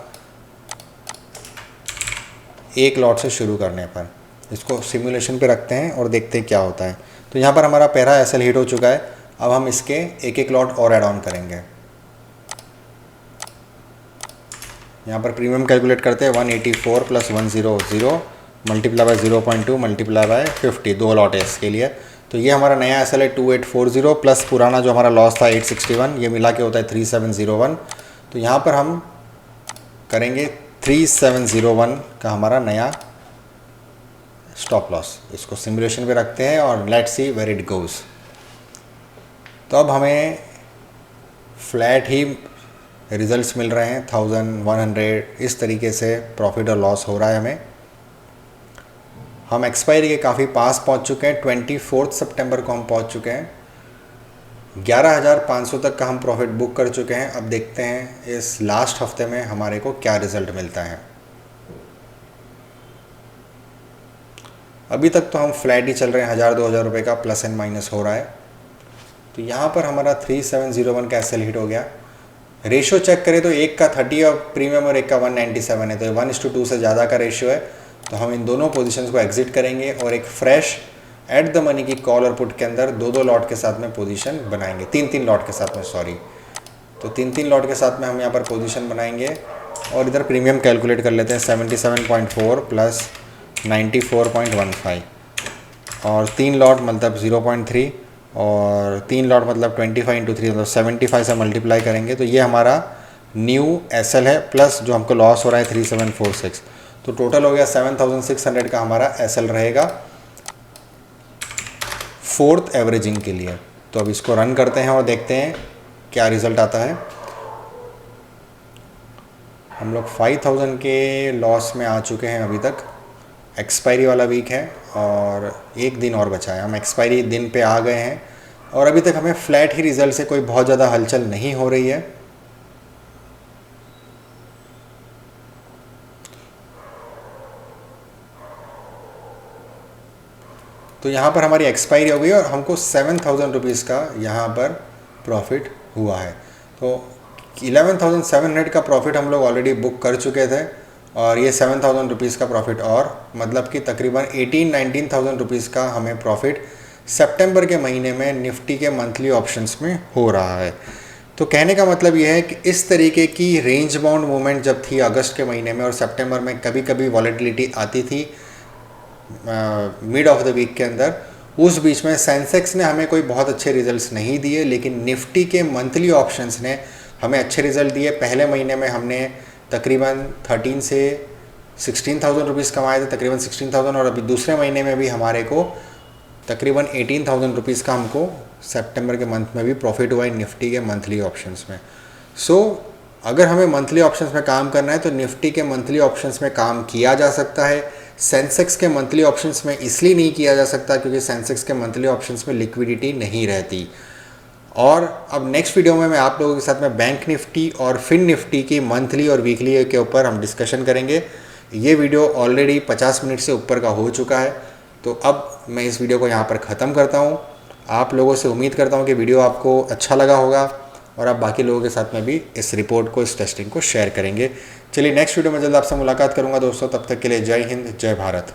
एक लॉट से शुरू करने पर। इसको सिमुलेशन पे रखते हैं और देखते हैं क्या होता है। तो यहाँ पर हमारा पहला SL हिट हो चुका है। अब हम इसके एक एक लॉट और ऐड ऑन करेंगे। यहाँ पर प्रीमियम कैलकुलेट करते हैं, 184 plus 100 multiply by 0.2 multiply bye 50, 2 lot है इसके लिए। तो ये हमारा नया SL है 2840 प्लस पुराना जो हमारा लॉस था 861, ये मिला के होता है 3701। तो यहाँ पर हम करेंगे 3701 का हमारा नया स्टॉप लॉस। इसको सिमुलेशन पे रखते हैं और let's see where it goes. तो अब हमें फ्लैट ही रिजल्ट्स मिल रहे हैं, 1100 इस तरीके से प्रॉफिट और लॉस हो रहा है हमें। हम एक्सपायरी के काफ़ी पास पहुंच चुके हैं, 24 सितंबर को हम पहुंच चुके हैं, 11500 तक का हम प्रॉफिट बुक कर चुके हैं। अब देखते हैं इस लास्ट हफ्ते में हमारे को क्या रिज़ल्ट मिलता है। अभी तक तो हम फ्लैट ही चल रहे हैं, 1000-2000 रुपये का प्लस एंड माइनस हो रहा है। तो यहाँ पर हमारा 3701 का SL हिट हो गया। रेशियो चेक करें तो एक का 30 और प्रीमियम और एक का 197 है, तो 1:2 से ज़्यादा का रेशियो है। तो हम इन दोनों पोजीशंस को एग्जिट करेंगे और एक फ्रेश एट द मनी की कॉल और पुट के अंदर 2-2 लॉट के साथ में पोजीशन बनाएंगे, 3-3 लॉट के साथ में, सॉरी। तो 3-3 लॉट के साथ में हम यहाँ पर पोजीशन बनाएंगे और इधर प्रीमियम कैलकुलेट कर लेते हैं, 77.4 प्लस 94.15, और 3 लॉट मतलब 0.3, और 3 लॉट मतलब 25 × 3 मतलब 75 से मल्टीप्लाई करेंगे। तो ये हमारा न्यू SL है, प्लस जो हमको लॉस हो रहा है 3746, तो टोटल हो गया 7600 का हमारा SL रहेगा 4th एवरेजिंग के लिए। तो अब इसको रन करते हैं और देखते हैं क्या रिज़ल्ट आता है। हम लोग 5000 के लॉस में आ चुके हैं अभी तक। एक्सपायरी वाला वीक है और एक दिन और बचा है, हम एक्सपायरी दिन पे आ गए हैं और अभी तक हमें फ्लैट ही रिज़ल्ट से कोई बहुत ज़्यादा हलचल नहीं हो रही है। तो यहाँ पर हमारी एक्सपायरी हो गई और हमको 7000 रुपीज़ का यहाँ पर प्रॉफिट हुआ है। तो 11,700 का प्रॉफिट हम लोग ऑलरेडी बुक कर चुके थे और ये 7,000 रुपीज़ का प्रॉफिट और मतलब कि तकरीबन 18-19,000 रुपीज़ का हमें प्रॉफिट सितंबर के महीने में निफ्टी के मंथली ऑप्शंस में हो रहा है। तो कहने का मतलब ये है कि इस तरीके की रेंज बाउंड मूवमेंट जब थी अगस्त के महीने में और सितंबर में कभी कभी वॉलेटिलिटी आती थी मिड ऑफ द वीक के अंदर, उस बीच में सेंसेक्स ने हमें कोई बहुत अच्छे रिजल्ट्स नहीं दिए, लेकिन निफ्टी के मंथली ऑप्शंस ने हमें अच्छे रिजल्ट दिए। पहले महीने में हमने तकरीबन 13 से 16,000 रुपीज़ कमाए थे, तकरीबन 16,000, और अभी दूसरे महीने में भी हमारे को तकरीबन 18,000 रुपीज़ का हमको सितंबर के मंथ में भी प्रॉफिट हुआ है निफ्टी के मंथली ऑप्शंस में। सो अगर हमें मंथली ऑप्शंस में काम करना है तो निफ्टी के मंथली ऑप्शंस में काम किया जा सकता है। सेंसेक्स के मंथली ऑप्शंस में इसलिए नहीं किया जा सकता क्योंकि सेंसेक्स के मंथली ऑप्शंस में लिक्विडिटी नहीं रहती। और अब नेक्स्ट वीडियो में मैं आप लोगों के साथ में बैंक निफ्टी और फिन निफ्टी की मंथली और वीकली के ऊपर हम डिस्कशन करेंगे। ये वीडियो ऑलरेडी 50 मिनट से ऊपर का हो चुका है, तो अब मैं इस वीडियो को यहाँ पर ख़त्म करता हूँ। आप लोगों से उम्मीद करता हूँ कि वीडियो आपको अच्छा लगा होगा और आप बाकी लोगों के साथ में भी इस रिपोर्ट को, इस टेस्टिंग को शेयर करेंगे। चलिए नेक्स्ट वीडियो में जल्द आपसे मुलाकात करूँगा दोस्तों, तब तक के लिए जय हिंद, जय भारत।